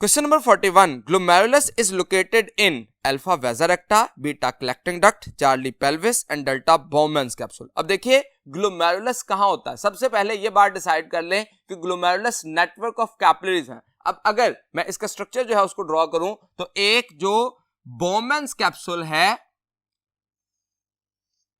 Question number 41, glomerulus is located in alpha vasa recta, beta collecting duct, Charlie pelvis and delta Bowman's capsule. अब देखिए ग्लोमेरुलस कहां होता है, सबसे पहले ये बात डिसाइड कर लें कि ग्लोमेरुलस नेटवर्क ऑफ कैपिलरीज है। अब अगर मैं इसका स्ट्रक्चर जो है उसको ड्रॉ करूं तो एक जो बाउमैन्स कैप्सूल है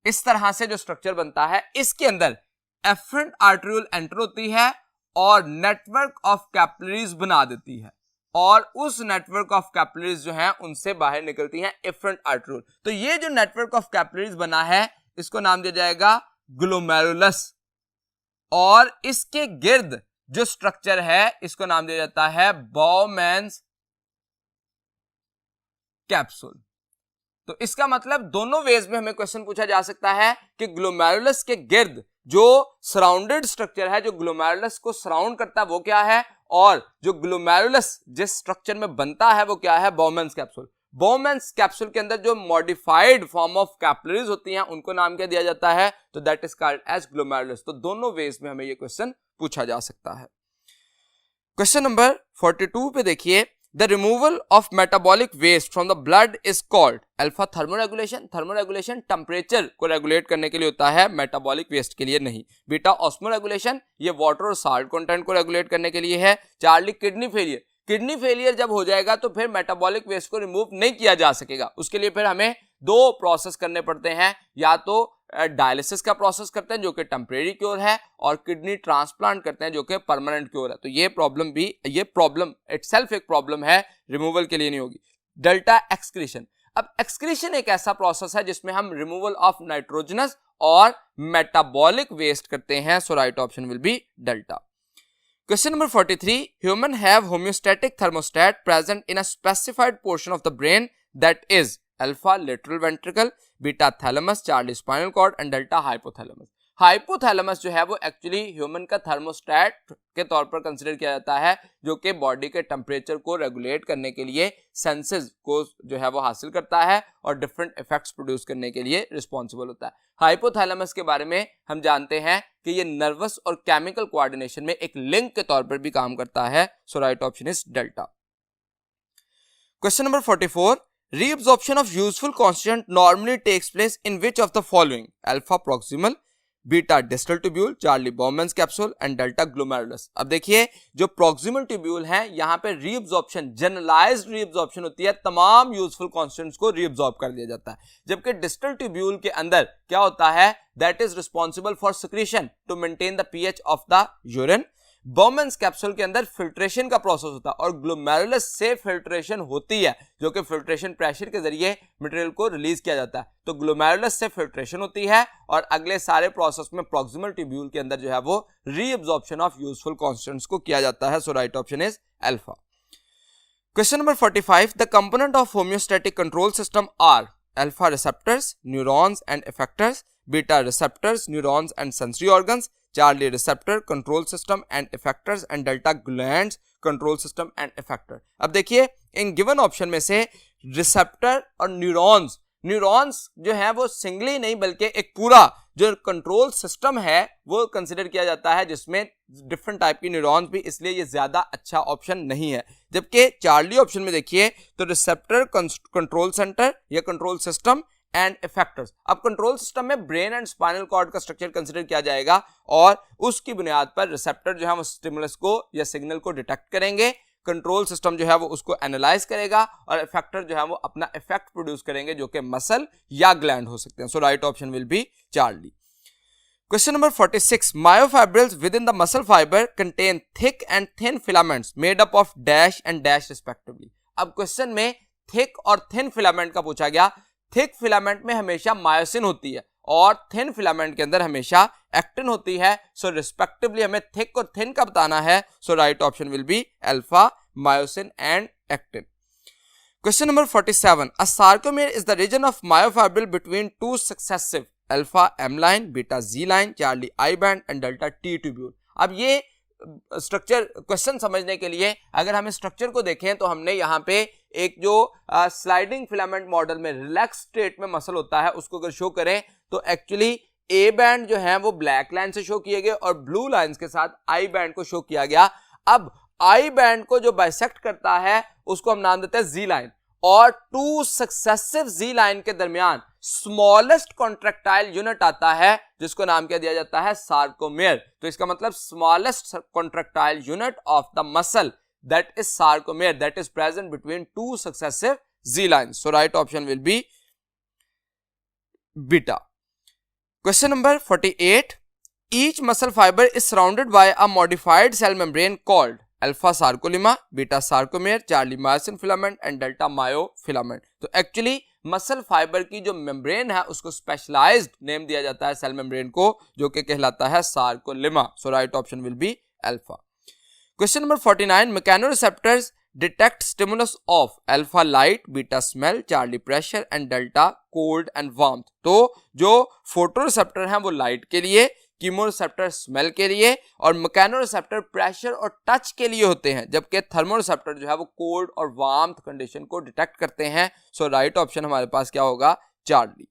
इस तरह से जो स्ट्रक्चर बनता है, इसके अंदर एफरेंट आर्टरियोल एंटर होती है और नेटवर्क ऑफ कैपिलरीज बना देती है और उस नेटवर्क ऑफ कैपिलरीज जो हैं उनसे बाहर निकलती हैं एफरेंट आर्टरियोल। तो ये जो नेटवर्क ऑफ कैपिलरीज बना है इसको नाम दिया जाएगा ग्लोमेरुलस और इसके गिर्द जो स्ट्रक्चर है इसको नाम दिया जाता है बाउमैन्स कैप्सूल। तो इसका मतलब दोनों वेज में हमें क्वेश्चन पूछा जा सकता है कि ग्लोमेरुलस के गिर्द जो सराउंडेड स्ट्रक्चर है, जो ग्लोमेरुलस को सराउंड करता है वो क्या है, और जो ग्लोमेरुलस जिस स्ट्रक्चर में बनता है वो क्या है, बाउमैन्स कैप्सूल। बाउमैन्स कैप्सूल के अंदर जो मॉडिफाइड फॉर्म ऑफ कैपिलरीज होती हैं उनको नाम क्या दिया जाता है, तो that is called as glomerulus. तो दोनों वेज में हमें ये क्वेश्चन पूछा जा सकता है। क्वेश्चन नंबर 42 पे देखिए, the removal of metabolic waste from the blood is called alpha thermoregulation. Thermoregulation temperature को रेगुलेट करने के लिए होता है, मेटाबॉलिक वेस्ट के लिए नहीं। बीटा ऑस्मोरेगुलेशन, ये वाटर और साल्ट कंटेंट को रेगुलेट करने के लिए है। Charlie kidney failure, kidney failure जब हो जाएगा तो फिर मेटाबॉलिक वेस्ट को रिमूव नहीं किया जा सकेगा, उसके लिए फिर हमें 2 प्रोसेस करने पड़ते हैं, या तो डायलिसिस का प्रोसेस करते हैं जो कि टेम्परेरी क्योर है और किडनी ट्रांसप्लांट करते हैं जो कि परमानेंट क्योर है। तो ये प्रॉब्लम इटसेल्फ एक प्रॉब्लम है, रिमूवल के लिए नहीं होगी। डेल्टा एक्सक्रीशन, अब एक्सक्रीशन एक ऐसा प्रोसेस है जिसमें हम रिमूवल ऑफ नाइट्रोजनस और मेटाबॉलिक वेस्ट करते हैं, so right option will be delta. Question number 43, human have homeostatic thermostat present in a specified portion of the brain that is alpha lateral ventricle, beta thalamus, Charlie spinal cord and delta hypothalamus. Hypothalamus जो है वो actually human का thermostat के तौर पर consider किया जाता है, जो कि बॉडी के टेम्परेचर को रेगुलेट करने के लिए सेंसेस को जो है वो हासिल करता है और डिफरेंट इफेक्ट्स प्रोड्यूस करने के लिए रिस्पॉन्सिबल होता है। हाइपोथैलेमस के बारे में हम जानते हैं कि ये नर्वस और केमिकल कोऑर्डिनेशन में एक लिंक के तौर पर भी काम करता है। So right option is delta. Question number 44, reabsorption of useful constituent normally takes place in which of the following? Alpha proximal, beta distal tubule, Charlie Bowman's capsule and delta glomerulus. अब देखिए जो प्रॉक्सिमल ट्यूब्यूल है यहाँ पे reabsorption, generalised reabsorption होती है, तमाम useful constituents को रीअब्जॉर्ब कर दिया जाता है। जबकि डिस्टल ट्यूब्यूल के अंदर क्या होता है, that is responsible for secretion to maintain the pH of the urine. Bowman's capsule के अंदर फिल्ट्रेशन का प्रोसेस होता है और ग्लोमेरुलस से फिल्ट्रेशन होती है, जो कि फिल्ट्रेशन प्रेशर के जरिए मटेरियल को रिलीज किया जाता है। तो ग्लोमेरुलस से फिल्ट्रेशन होती है और अगले सारे प्रोसेस में प्रॉक्सिमल ट्यूब्यूल के अंदर जो है वो रीअब्जॉर्प्शन ऑफ यूजफुल कॉन्स्टिट्यूएंट्स को किया जाता है। So right option is alpha. Question number 45, the component of homeostatic control system are alpha receptors, neurons and effectors, beta receptors, neurons and sensory organs, Charlie receptor, control system and effectors and delta glands, control system and effector. अब देखिए in given option में से receptor और neurons, neurons जो है वो singly नहीं बल्कि एक पूरा जो कंट्रोल सिस्टम है वो कंसिडर किया जाता है, जिसमें डिफरेंट टाइप की न्यूरॉन्स भी, इसलिए ये ज्यादा अच्छा ऑप्शन नहीं है। जबकि चार्ली ऑप्शन में देखिए तो रिसेप्टर, कंट्रोल सेंटर या कंट्रोल सिस्टम एंड इफेक्टर्स। अब कंट्रोल सिस्टम में ब्रेन एंड स्पाइनल कॉर्ड का स्ट्रक्चर कंसिडर किया जाएगा और उसकी बुनियाद पर रिसेप्टर जो है वो स्टिमुलस को या सिग्नल को डिटेक्ट करेंगे, कंट्रोल सिस्टम जो है वो उसको एनालाइज करेगा और इफेक्टर जो है वो अपना इफेक्ट प्रोड्यूस करेंगे, जो कि मसल या ग्लैंड हो सकते हैं। So right option will be Charlie. Question number 46, myofibrils within the muscle fibre contain thick and thin filaments made up of dash and dash respectively. अब क्वेश्चन में thick और थिन फिलामेंट का पूछा गया। Thick filament में हमेशा myosin होती है और थिन फिलामेंट के अंदर हमेशा एक्टिन होती है। सो रिस्पेक्टिवली हमें थिक और थिन का बताना है। So right option will be alpha, myosin and actin. Question number 47, a sarcomere is the region of myofibril between two successive alpha M line, beta G line, charlie I band and delta T tubule. अब ये structure question समझने के लिए अगर हम structure को देखें तो हमने यहाँ पे एक जो स्लाइडिंग फिलामेंट मॉडल में रिलैक्स स्टेट में मसल होता है उसको अगर शो करें तो एक्चुअली ए बैंड जो है वो ब्लैक लाइन से शो किए गए और ब्लू लाइंस के साथ आई बैंड को शो किया गया। अब आई बैंड को जो बाइसेक्ट करता है उसको हम नाम देते हैं जी लाइन और टू सक्सेसिव जी लाइन के दरमियान स्मॉलेस्ट कॉन्ट्रैक्टाइल यूनिट आता है जिसको नाम क्या दिया जाता है, सार्कोमेर। तो इसका मतलब smallest contractile unit of the muscle that is sarcomere that is present between two successive Z lines. So right option will be beta. Question number 48, each muscle fibre is surrounded by a modified cell membrane called alpha sarcolemma, beta sarcomere, Charlie myosin filament and delta myofilament. तो actually muscle fibre की जो membrane है उसको specialised name दिया जाता है cell membrane को, जो कि कहलाता है sarcolemma. So right option will be alpha. Question number 49, mechanoreceptors detect stimulus of alpha light, beta smell, Charlie pressure and delta cold and warmth. तो जो फोटोरिसेप्टर हैं वो लाइट के लिए, कीमोरिसेप्टर स्मेल के लिए और मैकेनोरिसेप्टर प्रेशर और टच के लिए होते हैं, जबकि थर्मोरिसेप्टर जो है वो कोल्ड और वार्मथ कंडीशन को डिटेक्ट करते हैं। सो राइट ऑप्शन हमारे पास क्या होगा, charlie.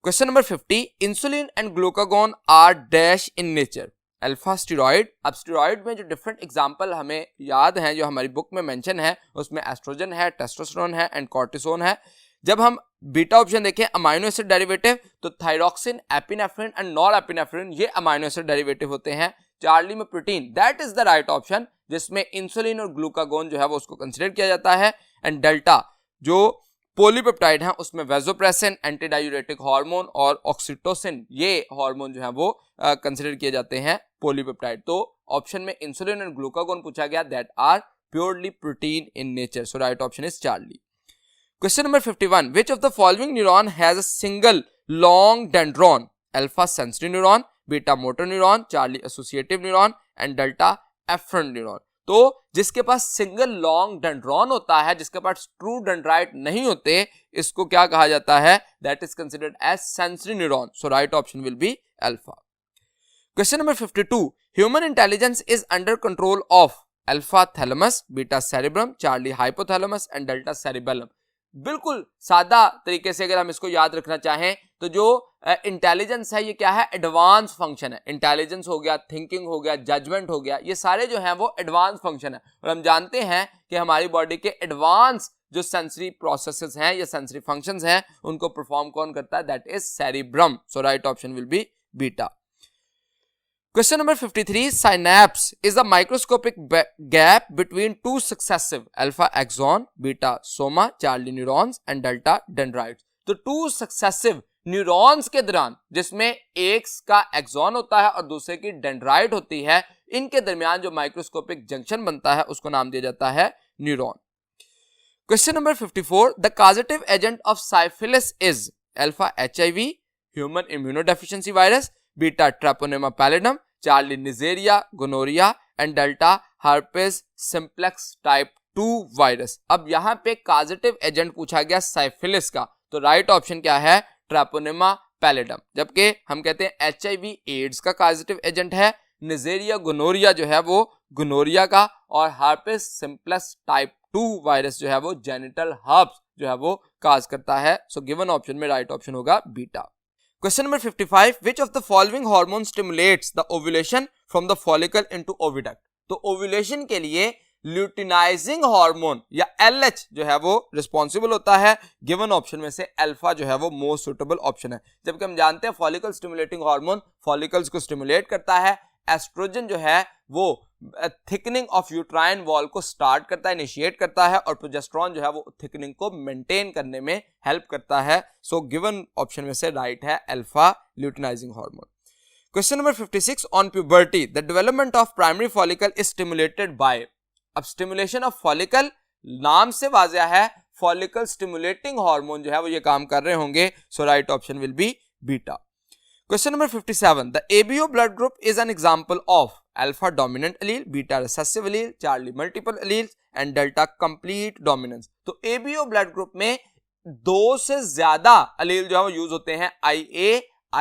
Question number 50, insulin and glucagon are dash in nature, alpha steroid. अब स्टेरॉइड में जो डिफरेंट एग्जांपल हमें याद हैं जो हमारी बुक में मेंशन है उसमें एस्ट्रोजन है, टेस्टोस्टेरोन है एंड कॉर्टिसोन है। जब हम बीटा ऑप्शन देखें अमाइनो एसिड डेरिवेटिव तो थायरॉक्सिन, एपिनेफ्रिन एंड नॉरएपिनेफ्रिन ये अमाइनो एसिड डेरिवेटिव होते हैं। चार्ली में protein, that is the right option जिसमें इंसुलिन और ग्लूकागोन जो है वो उसको कंसीडर किया जाता है। एंड डेल्टा जो पॉलीपेप्टाइड हैं उसमें वेसोप्रेसिन, एंटी डायूरेटिक हार्मोन और ऑक्सीटोसिन ये हार्मोन जो है वो कंसीडर किए जाते हैं पॉलीपेप्टाइड। तो ऑप्शन में इंसुलिन और ग्लूकागोन पूछा गया that are purely protein in nature. So right option is charlie. Question number 51, which of the following neuron has a single long dendron, alpha sensory neuron, beta motor neuron, Charlie associative neuron and delta afferent neuron। तो जिसके पास single long dendron होता है, जिसके पास true dendrite नहीं होते, इसको क्या कहा जाता है, that is considered as sensory neuron. So right option will be alpha. Question number 52. Human intelligence is under control of alpha thalamus, beta cerebrum, Charlie hypothalamus and delta cerebellum. बिल्कुल सादा तरीके से अगर हम इसको याद रखना चाहें तो जो इंटेलिजेंस है ये क्या है, एडवांस फंक्शन है. इंटेलिजेंस हो गया, थिंकिंग हो गया, जजमेंट हो गया, ये सारे जो हैं वो एडवांस फंक्शन है. और हम जानते हैं कि हमारी बॉडी के एडवांस जो सेंसरी प्रोसेसेस हैं या सेंसरी फंक्शंस हैं उनको परफॉर्म कौन करता है, that is cerebrum. So right option will be beta. Question number 53. Synapse is a microscopic gap between two successive alpha axon, beta soma, Charlie neurons and delta dendrites. तो two successive neurons के दौरान जिसमें एक का axon होता है और दूसरे की डेंड्राइट होती है, इनके दरमियान जो माइक्रोस्कोपिक जंक्शन बनता है उसको नाम दिया जाता है neuron. Question number 54. The causative agent of syphilis is alpha HIV, human immunodeficiency virus, beta Treponema pallidum, Charlie Neisseria gonorrhoeae and delta herpes simplex type 2 virus. अब यहां पे कॉजेटिव एजेंट पूछा गया साइफिलिस का, तो राइट ऑप्शन क्या है, ट्रैपोनेमा pallidum. जबकि हम कहते हैं HIV एड्स का कॉजेटिव एजेंट है, निजेरिया गोनोरिया जो है वो गोनोरिया का, और हर्पेस सिंप्लेक्स टाइप 2 वायरस जो है वो जेनिटल हर्प्स जो है वो काज करता है. सो गिवन ऑप्शन में राइट ऑप्शन होगा beta. Question number 55. Which of the following hormone stimulates the ovulation from the follicle into oviduct? तो ovulation के लिए luteinizing hormone या LH जो है वो रिस्पॉन्सिबल होता है. गिवन ऑप्शन में से अल्फा जो है वो मोस्ट सुटेबल ऑप्शन है. जबकि हम जानते हैं फॉलिकल स्टिमुलेटिंग हार्मोन फॉलिकल्स को स्टिमुलेट करता है, एस्ट्रोजन जो है वो थिकनिंग ऑफ यूट्राइन वॉल को स्टार्ट करता है, इनिशिएट करता है, और प्रोजेस्टेरॉन जो है वो थिकनिंग को मेंटेन करने में हेल्प करता है. सो गिवन ऑप्शन में से राइट है alpha luteinizing hormone. Question number 56. On puberty the development of primary follicle is stimulated by. अब स्टिमुलेशन ऑफ फॉलिकल नाम से वाज़िया है, फॉलिकल स्टिमुलेटिंग हार्मोन जो है वो ये काम कर रहे होंगे. So right option will be beta. Question number 57. The ABO blood group is an example of alpha dominant allele, beta recessive allele, Charlie multiple alleles and delta complete dominance. तो ABO blood group में दो से ज्यादा allele जो है वो use होते हैं, IA,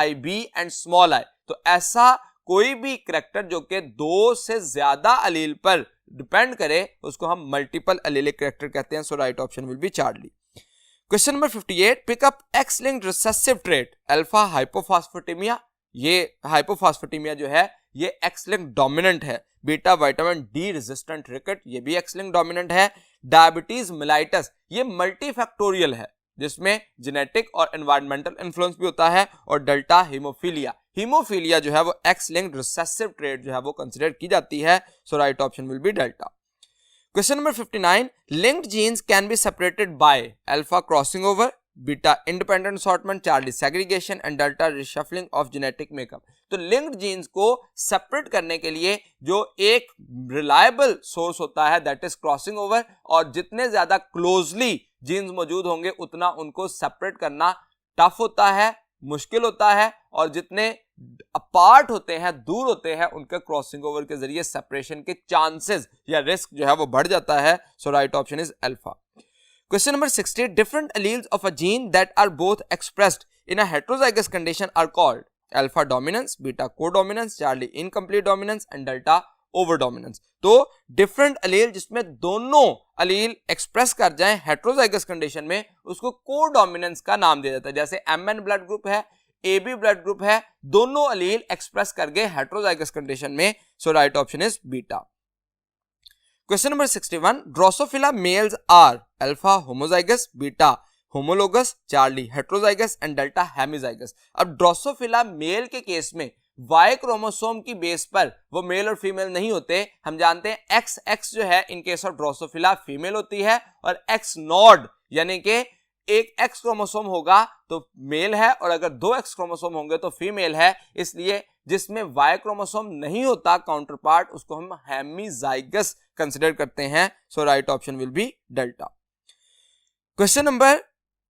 IB and small i. तो ऐसा कोई भी करेक्टर जो कि दो से ज्यादा allele पर डिपेंड करे उसको हम मल्टीपल allelic करेक्टर कहते हैं. So right option will be Charlie. Question number 58. Pick up X linked recessive trait alpha hypophosphatemia. ये हाइपोफॉस्फेटेमिया जो है ये एक्स लिंक्ड डोमिनेंट है. Beta vitamin D resistant rickets, ये भी एक्स लिंक्ड डोमिनेंट है. डायबिटीज मेलाइटस ये मल्टीफैक्टोरियल है जिसमें जेनेटिक और एनवायरमेंटल इन्फ्लुएंस भी होता है. और डेल्टा हीमोफीलिया, हीमोफीलिया जो है वो एक्स लिंक्ड रिसेसिव ट्रेट जो है वो कंसीडर की जाती है. So right option will be delta. Question number 59. Linked genes can be separated by alpha crossing over, beta independent assortment, Charlie segregation and delta reshuffling of genetic makeup. तो linked genes को separate करने के लिए जो एक reliable source होता है that is crossing over, और जितने ज्यादा closely genes मौजूद होंगे उतना उनको separate करना tough होता है, मुश्किल होता है, और जितने अपार्ट होते हैं, दूर होते हैं, उनके क्रॉसिंग ओवर के जरिए सेपरेशन के चांसेस या रिस्क जो है वो बढ़ जाता है. So right option is alpha. Question number 60. Different alleles of a gene that are both expressed in a heterozygous condition are called alpha dominance, beta codominance, Charlie incomplete dominance and delta over dominance. तो different allele जिसमें दोनों allele express कर जाएं heterozygous condition में उसको codominance का नाम दिया जाता है. जैसे MN ब्लड ग्रुप है, AB ब्लड ग्रुप है, दोनों एलील एक्सप्रेस कर गए हेटेरोजाइगस कंडीशन में. So right option is beta. Question number 61. Drosophila males are alpha homozygous, beta homologous, Charlie heterozygous and delta hemizygous. अब ड्रोसोफिला मेल के case में Y chromosome की base पर वो मेल और फीमेल नहीं होते. हम जानते हैं XX जो है इन केस ऑफ ड्रोसोफिला फीमेल होती है, और X नॉड यानी कि एक X क्रोमोसोम होगा तो मेल है, और अगर दो X क्रोमोसोम होंगे तो फीमेल है. इसलिए जिसमें Y क्रोमोसोम नहीं होता काउंटर पार्ट उसको हम हेमिजाइगस कंसिडर करते हैं. So right option will be delta. Question number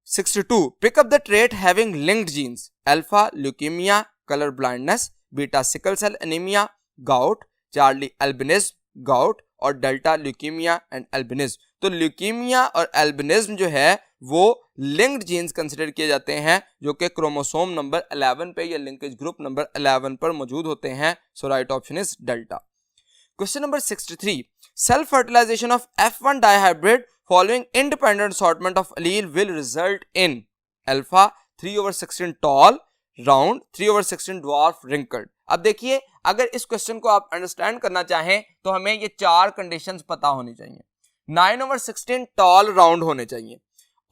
62. Pick up the trait having linked genes alpha leukaemia, colour blindness, beta sickle cell anaemia, gout, Charlie albinism, gout और delta leukaemia and albinism. तो leukaemia और albinism जो है वो linked genes consider किए जाते हैं जो कि क्रोमोसोम नंबर 11 पे या लिंकेज ग्रुप नंबर 11 पर मौजूद होते हैं। So right option is delta. Question number 63, self fertilisation of F1 dihybrid following independent assortment of allele will result in alpha 3/16 tall, round, 3/16 dwarf, wrinkled. अब देखिए, अगर इस क्वेश्चन को आप अंडरस्टैंड करना चाहें तो हमें ये चार कंडीशंस पता होनी चाहिए। 9/16 टॉल राउंड होने चाहिए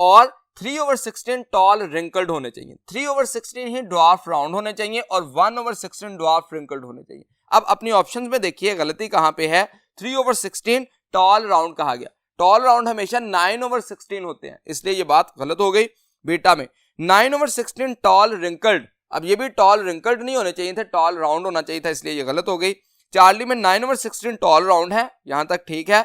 और 3/16 टॉल रिंकल्ड होने चाहिए, 3/16 ही ड्वार्फ राउंड होने चाहिए और 1/16 ड्वार्फ रिंकल्ड होने चाहिए। अब अपनी ऑप्शंस में देखिए गलती कहां पे है। 3/16 टॉल राउंड कहा गया, टॉल राउंड हमेशा 9/16 होते हैं, इसलिए ये बात गलत हो गई। बीटा में 9/16 टॉल रिंकल्ड, अब ये भी टॉल रिंकल्ड नहीं होने चाहिए थे, टॉल राउंड होना चाहिए था, इसलिए ये गलत हो गई। चार्ली में 9/16 टॉल राउंड है, यहां तक ठीक है,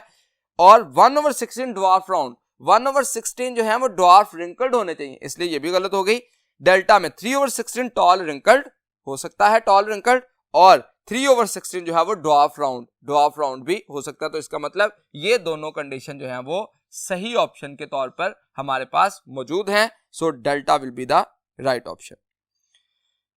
और 1/16 ड्वार्फ राउंड, 1/16 जो है वो ड्वार्फ रिंकल्ड होने चाहिए, इसलिए ये भी गलत हो गई। डेल्टा में 3/16 टॉल रिंकल्ड हो सकता है, टॉल रिंकल्ड, और 3/16 जो है वो ड्वार्फ राउंड भी हो सकता है। तो इसका मतलब ये दोनों कंडीशन जो है वो सही ऑप्शन के तौर पर हमारे पास मौजूद हैं। So delta will be the right option.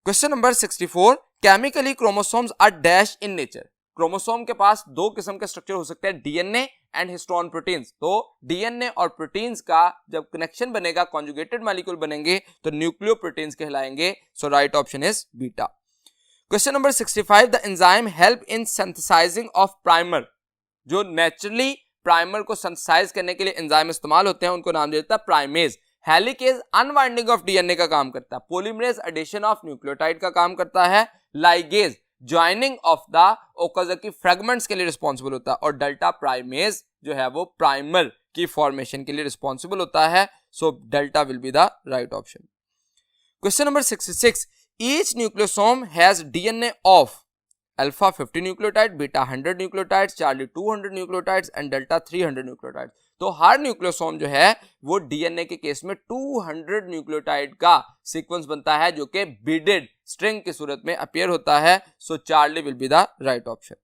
Question number 64, chemically chromosomes are dash in nature. Chromosome के पास दो किस्म के स्ट्रक्चर हो सकते हैं, डीएनए एंड हिस्टोन प्रोटीन्स। तो डीएनए और प्रोटीन्स का जब कनेक्शन बनेगा, कॉन्जुगेटेड मॉलिक्यूल बनेंगे तो न्यूक्लियो प्रोटीन्स कहलाएंगे। So right option is beta. Question number 65, the enzyme help in synthesising of primer. जो नेचुरली प्राइमर को सिंथेसाइज करने के लिए एंजाइम इस्तेमाल होते हैं उनको नाम दे देता है primase. Helicase unwinding of DNA का काम करता है, पॉलीमरेज एडिशन ऑफ न्यूक्लियोटाइड का काम करता है, ligase joining of the Okazaki fragments के लिए रिस्पॉन्सिबल होता है, और डेल्टा प्राइमेज जो है वो प्राइमर की फॉर्मेशन के लिए रिस्पॉन्सिबल होता है। सो delta will be the right option. Question number 66, each nucleosome has DNA of alpha 50 nucleotide, beta 100 nucleotides, Charlie 200 nucleotides and delta 300 nucleotides. तो हर न्यूक्लियोसोम जो है वो डीएनए के केस में 200 न्यूक्लियोटाइड का सीक्वेंस बनता है जो कि बीडेड स्ट्रिंग की सूरत में अपीयर होता है। सो Charlie will be the right option.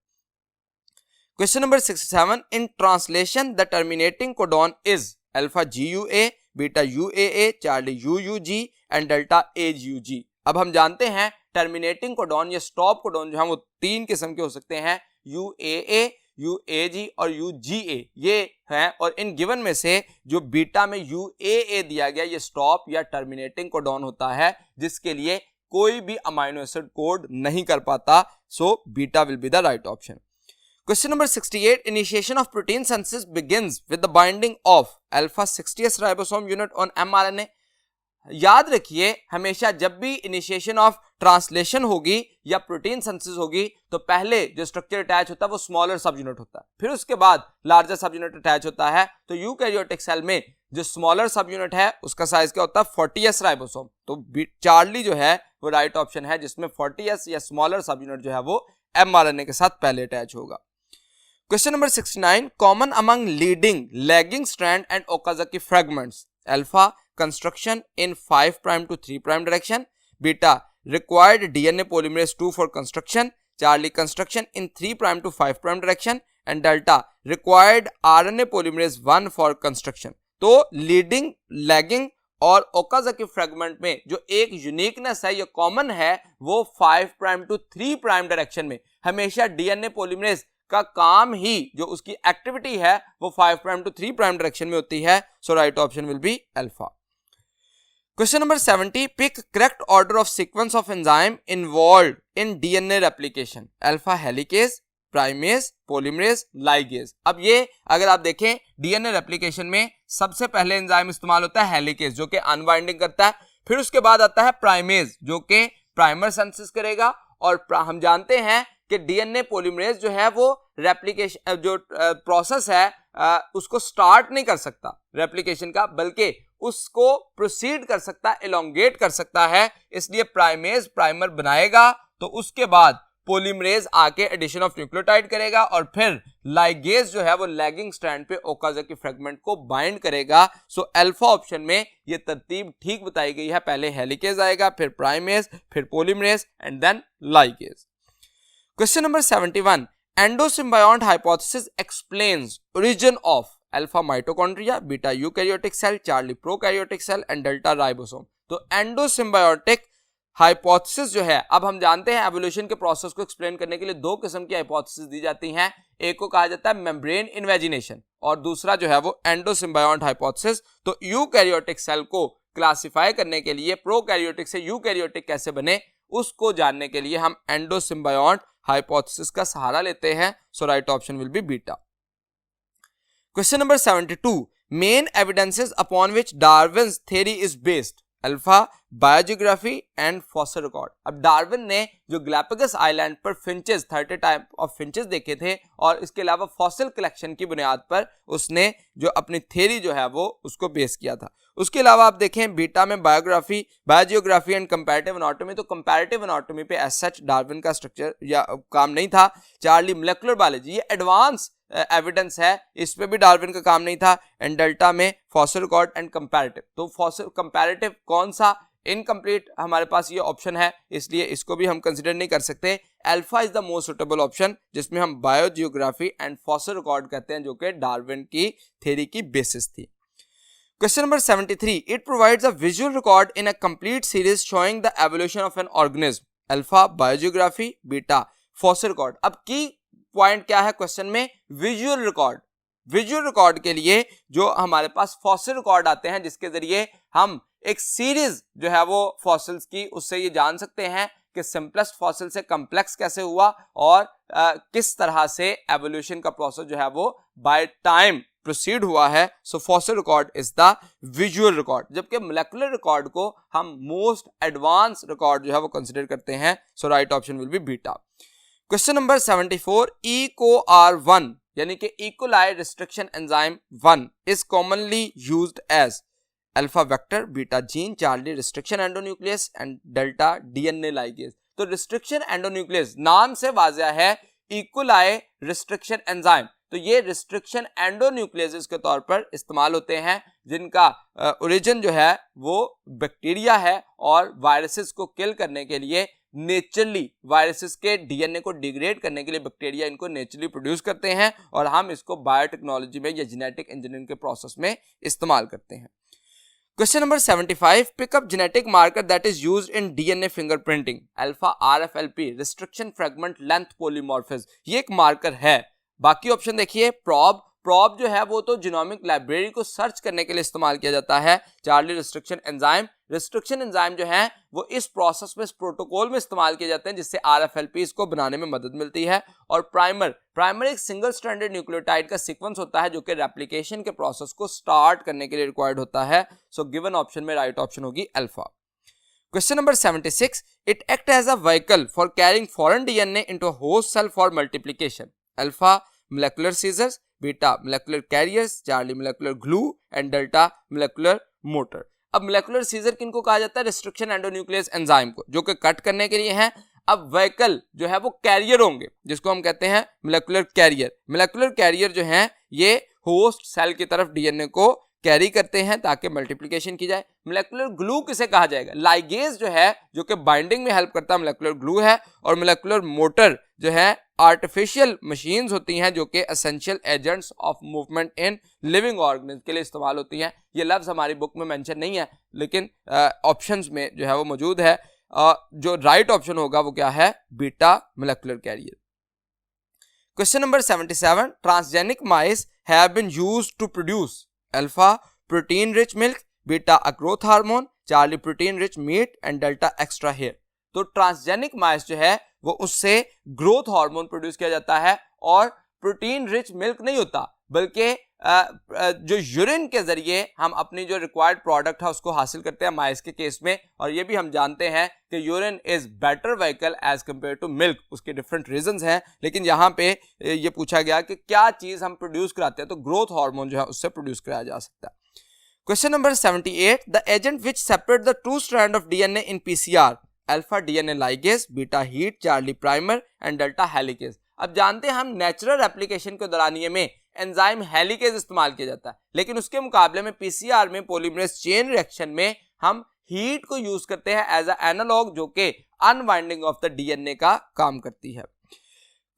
Question number 67, in translation the terminating codon is alpha GUA, beta UAA, Charlie UUG and delta AGUG। अब हम जानते हैं टर्मिनेटिंग कोडॉन या स्टॉप कोडॉन जो है वो तीन किस्म के हो सकते हैं, UAA, UAG और UGA ये हैं, और इन गिवन में से जो बीटा में UAA दिया गया ये स्टॉप या टर्मिनेटिंग कोडॉन होता है जिसके लिए कोई भी अमाइनो एसिड कोड नहीं कर पाता। So beta will be the right option. Question number 68, initiation of protein synthesis begins with the binding of alpha 60s ribosome unit on mRNA। याद रखिए, हमेशा जब भी इनिशिएशन ऑफ ट्रांसलेशन होगी या प्रोटीन सिंथेसिस होगी तो पहले जो स्ट्रक्चर अटैच होता है वो स्मॉलर सब यूनिट होता है, फिर उसके बाद लार्जर सब यूनिट अटैच होता है। तो यूकैरियोटिक सेल में जो स्मॉलर सब यूनिट है उसका साइज क्या होता है, 40s राइबोसोम। तो चार्ली जो है वो राइट ऑप्शन है जिसमें 40s या स्मॉलर सब यूनिट जो है वो mRNA के साथ पहले अटैच होगा। Question number 69, common among leading lagging strand and Okazaki fragments, alpha construction in 5' to 3' direction, beta required DNA polymerase 2 for construction, Charlie construction in 3' to 5' direction and delta required RNA polymerase 1 for construction। तो leading, lagging और Okazaki fragment में जो एक uniqueness है, ये common है, वो 5' to 3' direction में हमेशा डीएनए पॉलीमरेज का काम ही, जो उसकी एक्टिविटी है वो 5' to 3' डायरेक्शन में होती है। So right option will be alpha. Question number 70, pick correct order of sequence of enzyme involved in DNA replication, alpha helicase, primase, polymerase, ligase. अब ये अगर आप देखें डीएनए रेप्लिकेशन में सबसे पहले एंजाइम इस्तेमाल होता है हेलिकेज जो कि अनवाइंडिंग करता है, फिर उसके बाद आता है प्राइमेज जो कि प्राइमर सिंथेसिस करेगा, और हम जानते हैं कि डीएनए पॉलीमरेज जो है वो रेप्लिकेशन जो प्रोसेस है उसको स्टार्ट नहीं कर सकता रेप्लिकेशन का, बल्कि उसको प्रोसीड कर सकता है, एलोंगेट कर सकता है। इसलिए प्राइमेज प्राइमर बनाएगा तो उसके बाद पॉलीमरेज आके एडिशन ऑफ न्यूक्लियोटाइड करेगा और फिर लाइगेज जो है वो लैगिंग स्ट्रैंड पे ओकाज़की फ्रेगमेंट को बाइंड करेगा। सो अल्फा ऑप्शन में ये तरतीब ठीक बताई गई है, पहले हेलिकेज आएगा, फिर प्राइमेज, फिर polymerase and then ligase. Question number 71, endosymbiont hypothesis explains origin of alpha mitochondria, beta eukaryotic cell, Charlie prokaryotic cell and delta ribosome. तो एंडोसिम्बायोटिक हाइपोथेसिस जो है, अब हम जानते हैं एवोल्यूशन के प्रोसेस को एक्सप्लेन करने के लिए दो किस्म की हाइपोथेसिस दी जाती हैं। एक को कहा जाता है मेम्ब्रेन इन्वेजिनेशन और दूसरा जो है वो एंडोसिम्बायोंट हाइपोथेसिस। तो यूकैरियोटिक सेल को क्लासिफाई करने के लिए प्रोकैरियोटिक से यूकैरियोटिक कैसे बने उसको जानने के लिए हम एंडोसिम्बायोंट हाइपोथेसिस का सहारा लेते हैं। So right option will be beta. Question number 72, main evidences upon which Darwin's theory is based, alpha biogeography and fossil record. अब डार्विन ने जो गैलापागोस आइलैंड पर फिंचेस 30 टाइप ऑफ फिंचेस देखे थे और इसके अलावा फॉसिल कलेक्शन की बुनियाद पर उसने जो अपनी थ्योरी जो है वो उसको बेस किया था। उसके अलावा आप देखें बीटा में biography, biogeography and comparative anatomy. तो कंपैरेटिव एनाटॉमी पे एज सच डार्विन का स्ट्रक्चर या काम नहीं था। चार्ली मोलेकुलर बायोलॉजी, ये एडवांस एविडेंस है, इस पे भी डार्विन का काम नहीं था। एंड डेल्टा में फॉसिल रिकॉर्ड एंड कंपैरेटिव। तो फॉसिल कंपैरेटिव कौन सा, इनकम्प्लीट हमारे पास ये ऑप्शन है, इसलिए इसको भी हम कंसिडर नहीं कर सकते। Alpha is the most suitable option जिसमें हम बायोजियोग्राफी एंड फॉसिल रिकॉर्ड कहते हैं, जो कि डार्विन की थ्योरी की बेसिस थी। Question number 73, it provides a visual record in a complete series showing the evolution of an organism, alpha biogeography, beta fossil record. अब की पॉइंट क्या है क्वेश्चन में, विजुअल रिकॉर्ड। विजुअल रिकॉर्ड के लिए जो हमारे पास फॉसिल रिकॉर्ड आते हैं जिसके जरिए हम एक सीरीज जो है वो फॉसिल्स की, उससे ये जान सकते हैं कि सिंपलेस्ट फॉसिल से कॉम्प्लेक्स कैसे हुआ और किस तरह से एवोल्यूशन का प्रोसेस जो है वो बाय टाइम प्रोसीड हुआ है। So fossil record is the visual record, जबकि मोलेकुलर रिकॉर्ड को हम मोस्ट एडवांस रिकॉर्ड जो है वो कंसिडर करते हैं। So right option will be beta. Question number 74, EcoR1 यानी कि E coli restriction enzyme 1 is commonly used as alpha vector, beta gene, Charlie restriction endonuclease and delta DNA ligase. तो restriction endonuclease नाम से वाज़ेह है, इकोलाई रिस्ट्रिक्शन एंजाइम, तो ये restriction endonuclease के तौर पर इस्तेमाल होते हैं जिनका ओरिजिन जो है वो बैक्टीरिया है और वायरसेस को किल करने के लिए नेचुरली, वायरसेस के डीएनए को डिग्रेड करने के लिए बैक्टीरिया इनको नेचुरली प्रोड्यूस करते हैं और हम इसको बायोटेक्नोलॉजी में या जेनेटिक इंजीनियरिंग के प्रोसेस में इस्तेमाल करते हैं। Question number 75, pick up genetic marker that is used in DNA fingerprinting, alpha RFLP restriction fragment length polymorphism. ये एक मार्कर है। बाकी ऑप्शन देखिए, प्रोब जो है वो तो जीनोमिक लाइब्रेरी को सर्च करने के लिए इस्तेमाल किया जाता है। चार्ली रिस्ट्रिक्शन एंजाइम जो है वो इस प्रोसेस में, इस प्रोटोकॉल में इस्तेमाल किए जाते हैं जिससे RFLP को बनाने में मदद मिलती है। और प्राइमर एक सिंगल स्ट्रैंडेड न्यूक्लियोटाइड का सीक्वेंस होता है जो कि रेप्लिकेशन के प्रोसेस को स्टार्ट करने के लिए रिक्वायर्ड होता है। सो गिवन ऑप्शन में राइट ऑप्शन होगी alpha. Question number 76, it act as a vehicle for carrying foreign DNA into host cell for multiplication, alpha molecular scissors, beta molecular carriers, charlie molecular glue and delta molecular motor. अब molecular scissor किनको कहा जाता है, restriction endonuclease enzyme को, जो कि cut करने के लिए हैं। अब व्हीकल जो है वो कैरियर होंगे जिसको हम कहते हैं मोलेकुलर कैरियर। मोलेकुलर कैरियर जो हैं ये होस्ट सेल की तरफ डीएनए को कैरी करते हैं ताकि मल्टीप्लिकेशन की जाए। मोलेकुलर ग्लू किसे कहा जाएगा, लाइगेज जो है जो कि बाइंडिंग में हेल्प करता है मोलेकुलर ग्लू है। और मोलेकुलर मोटर जो है आर्टिफिशियल मशीन्स होती हैं जो कि essential agents of movement in living organism के लिए इस्तेमाल होती हैं। ये लफ्ज हमारी बुक में मेंशन नहीं है लेकिन ऑप्शंस में जो है वो मौजूद है। जो राइट ऑप्शन होगा वो क्या है, beta molecular carrier. Question number 77, transgenic mice have been used to produce alpha protein rich milk, beta a growth hormone, charlie protein rich meat and delta extra hair. तो ट्रांसजेनिक माइस जो है वो उससे growth hormone produce किया जाता है और protein rich milk नहीं होता बल्कि जो यूरिन के जरिए हम अपनी जो रिक्वायर्ड प्रोडक्ट है उसको हासिल करते हैं माइस के केस में। और ये भी हम जानते हैं कि urine is better vehicle as compare to milk. उसके डिफरेंट रीजंस हैं लेकिन यहाँ पे ये पूछा गया कि क्या चीज हम प्रोड्यूस कराते हैं, तो ग्रोथ हार्मोन जो है उससे प्रोड्यूस कराया जा सकता है। Question number 78, the agent which separate the two strand of DNA in PCR, alpha DNA ligase, beta heat, Charlie primer and delta helicase. अब जानते हैं हम नेचुरल एप्लीकेशन के दौरानिये में एंजाइम हेलिकेज इस्तेमाल किया जाता है लेकिन उसके मुकाबले में पीसीआर में पॉलीमरेज चेन रिएक्शन में हम हीट को यूज करते हैं एज अ एनालॉग जो कि अनवाइंडिंग ऑफ द डीएनए का काम करती है।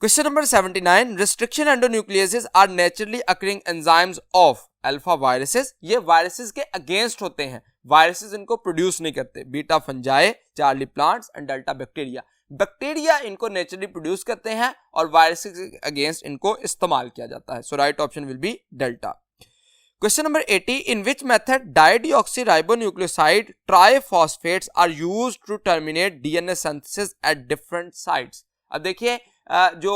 Question number 79. Restriction endonucleases are naturally occurring enzymes of alpha viruses. ये वायरसेस के अगेंस्ट होते हैं, वायरसेस इनको प्रोड्यूस नहीं करते. Beta fungi, Charlie plants and delta bacteria. Bacteria इनको नेचुरली प्रोड्यूस करते हैं और वायरसेस के अगेंस्ट इनको इस्तेमाल किया जाता है. So right option will be delta. Question number 80. In which method dideoxyribonucleoside triphosphates are used to terminate DNA synthesis at different sites? अब देखिए जो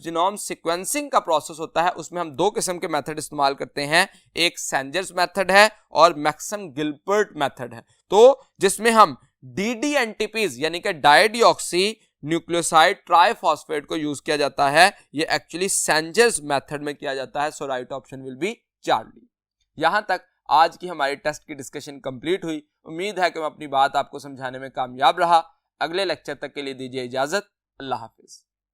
जीनोम सीक्वेंसिंग का प्रोसेस होता है उसमें हम दो किस्म के मेथड इस्तेमाल करते हैं. एक सेंजर्स मेथड है और मैक्सम गिलबर्ट मेथड है. तो जिसमें हम DDNTPs यानी कि डायडिऑक्सी न्यूक्लियोसाइड ट्राइफॉस्फेट को यूज किया जाता है. ये एक्चुअली सेंजर्स मेथड में किया जाता है. So right option will be Charlie. यहां तक आज की हमारी टेस्ट की डिस्कशन कंप्लीट हुई. उम्मीद है कि मैं अपनी बात आपको समझाने में कामयाब रहा. अगले लेक्चर तक के लिए दीजिए इजाजत. अल्लाह हाफिज.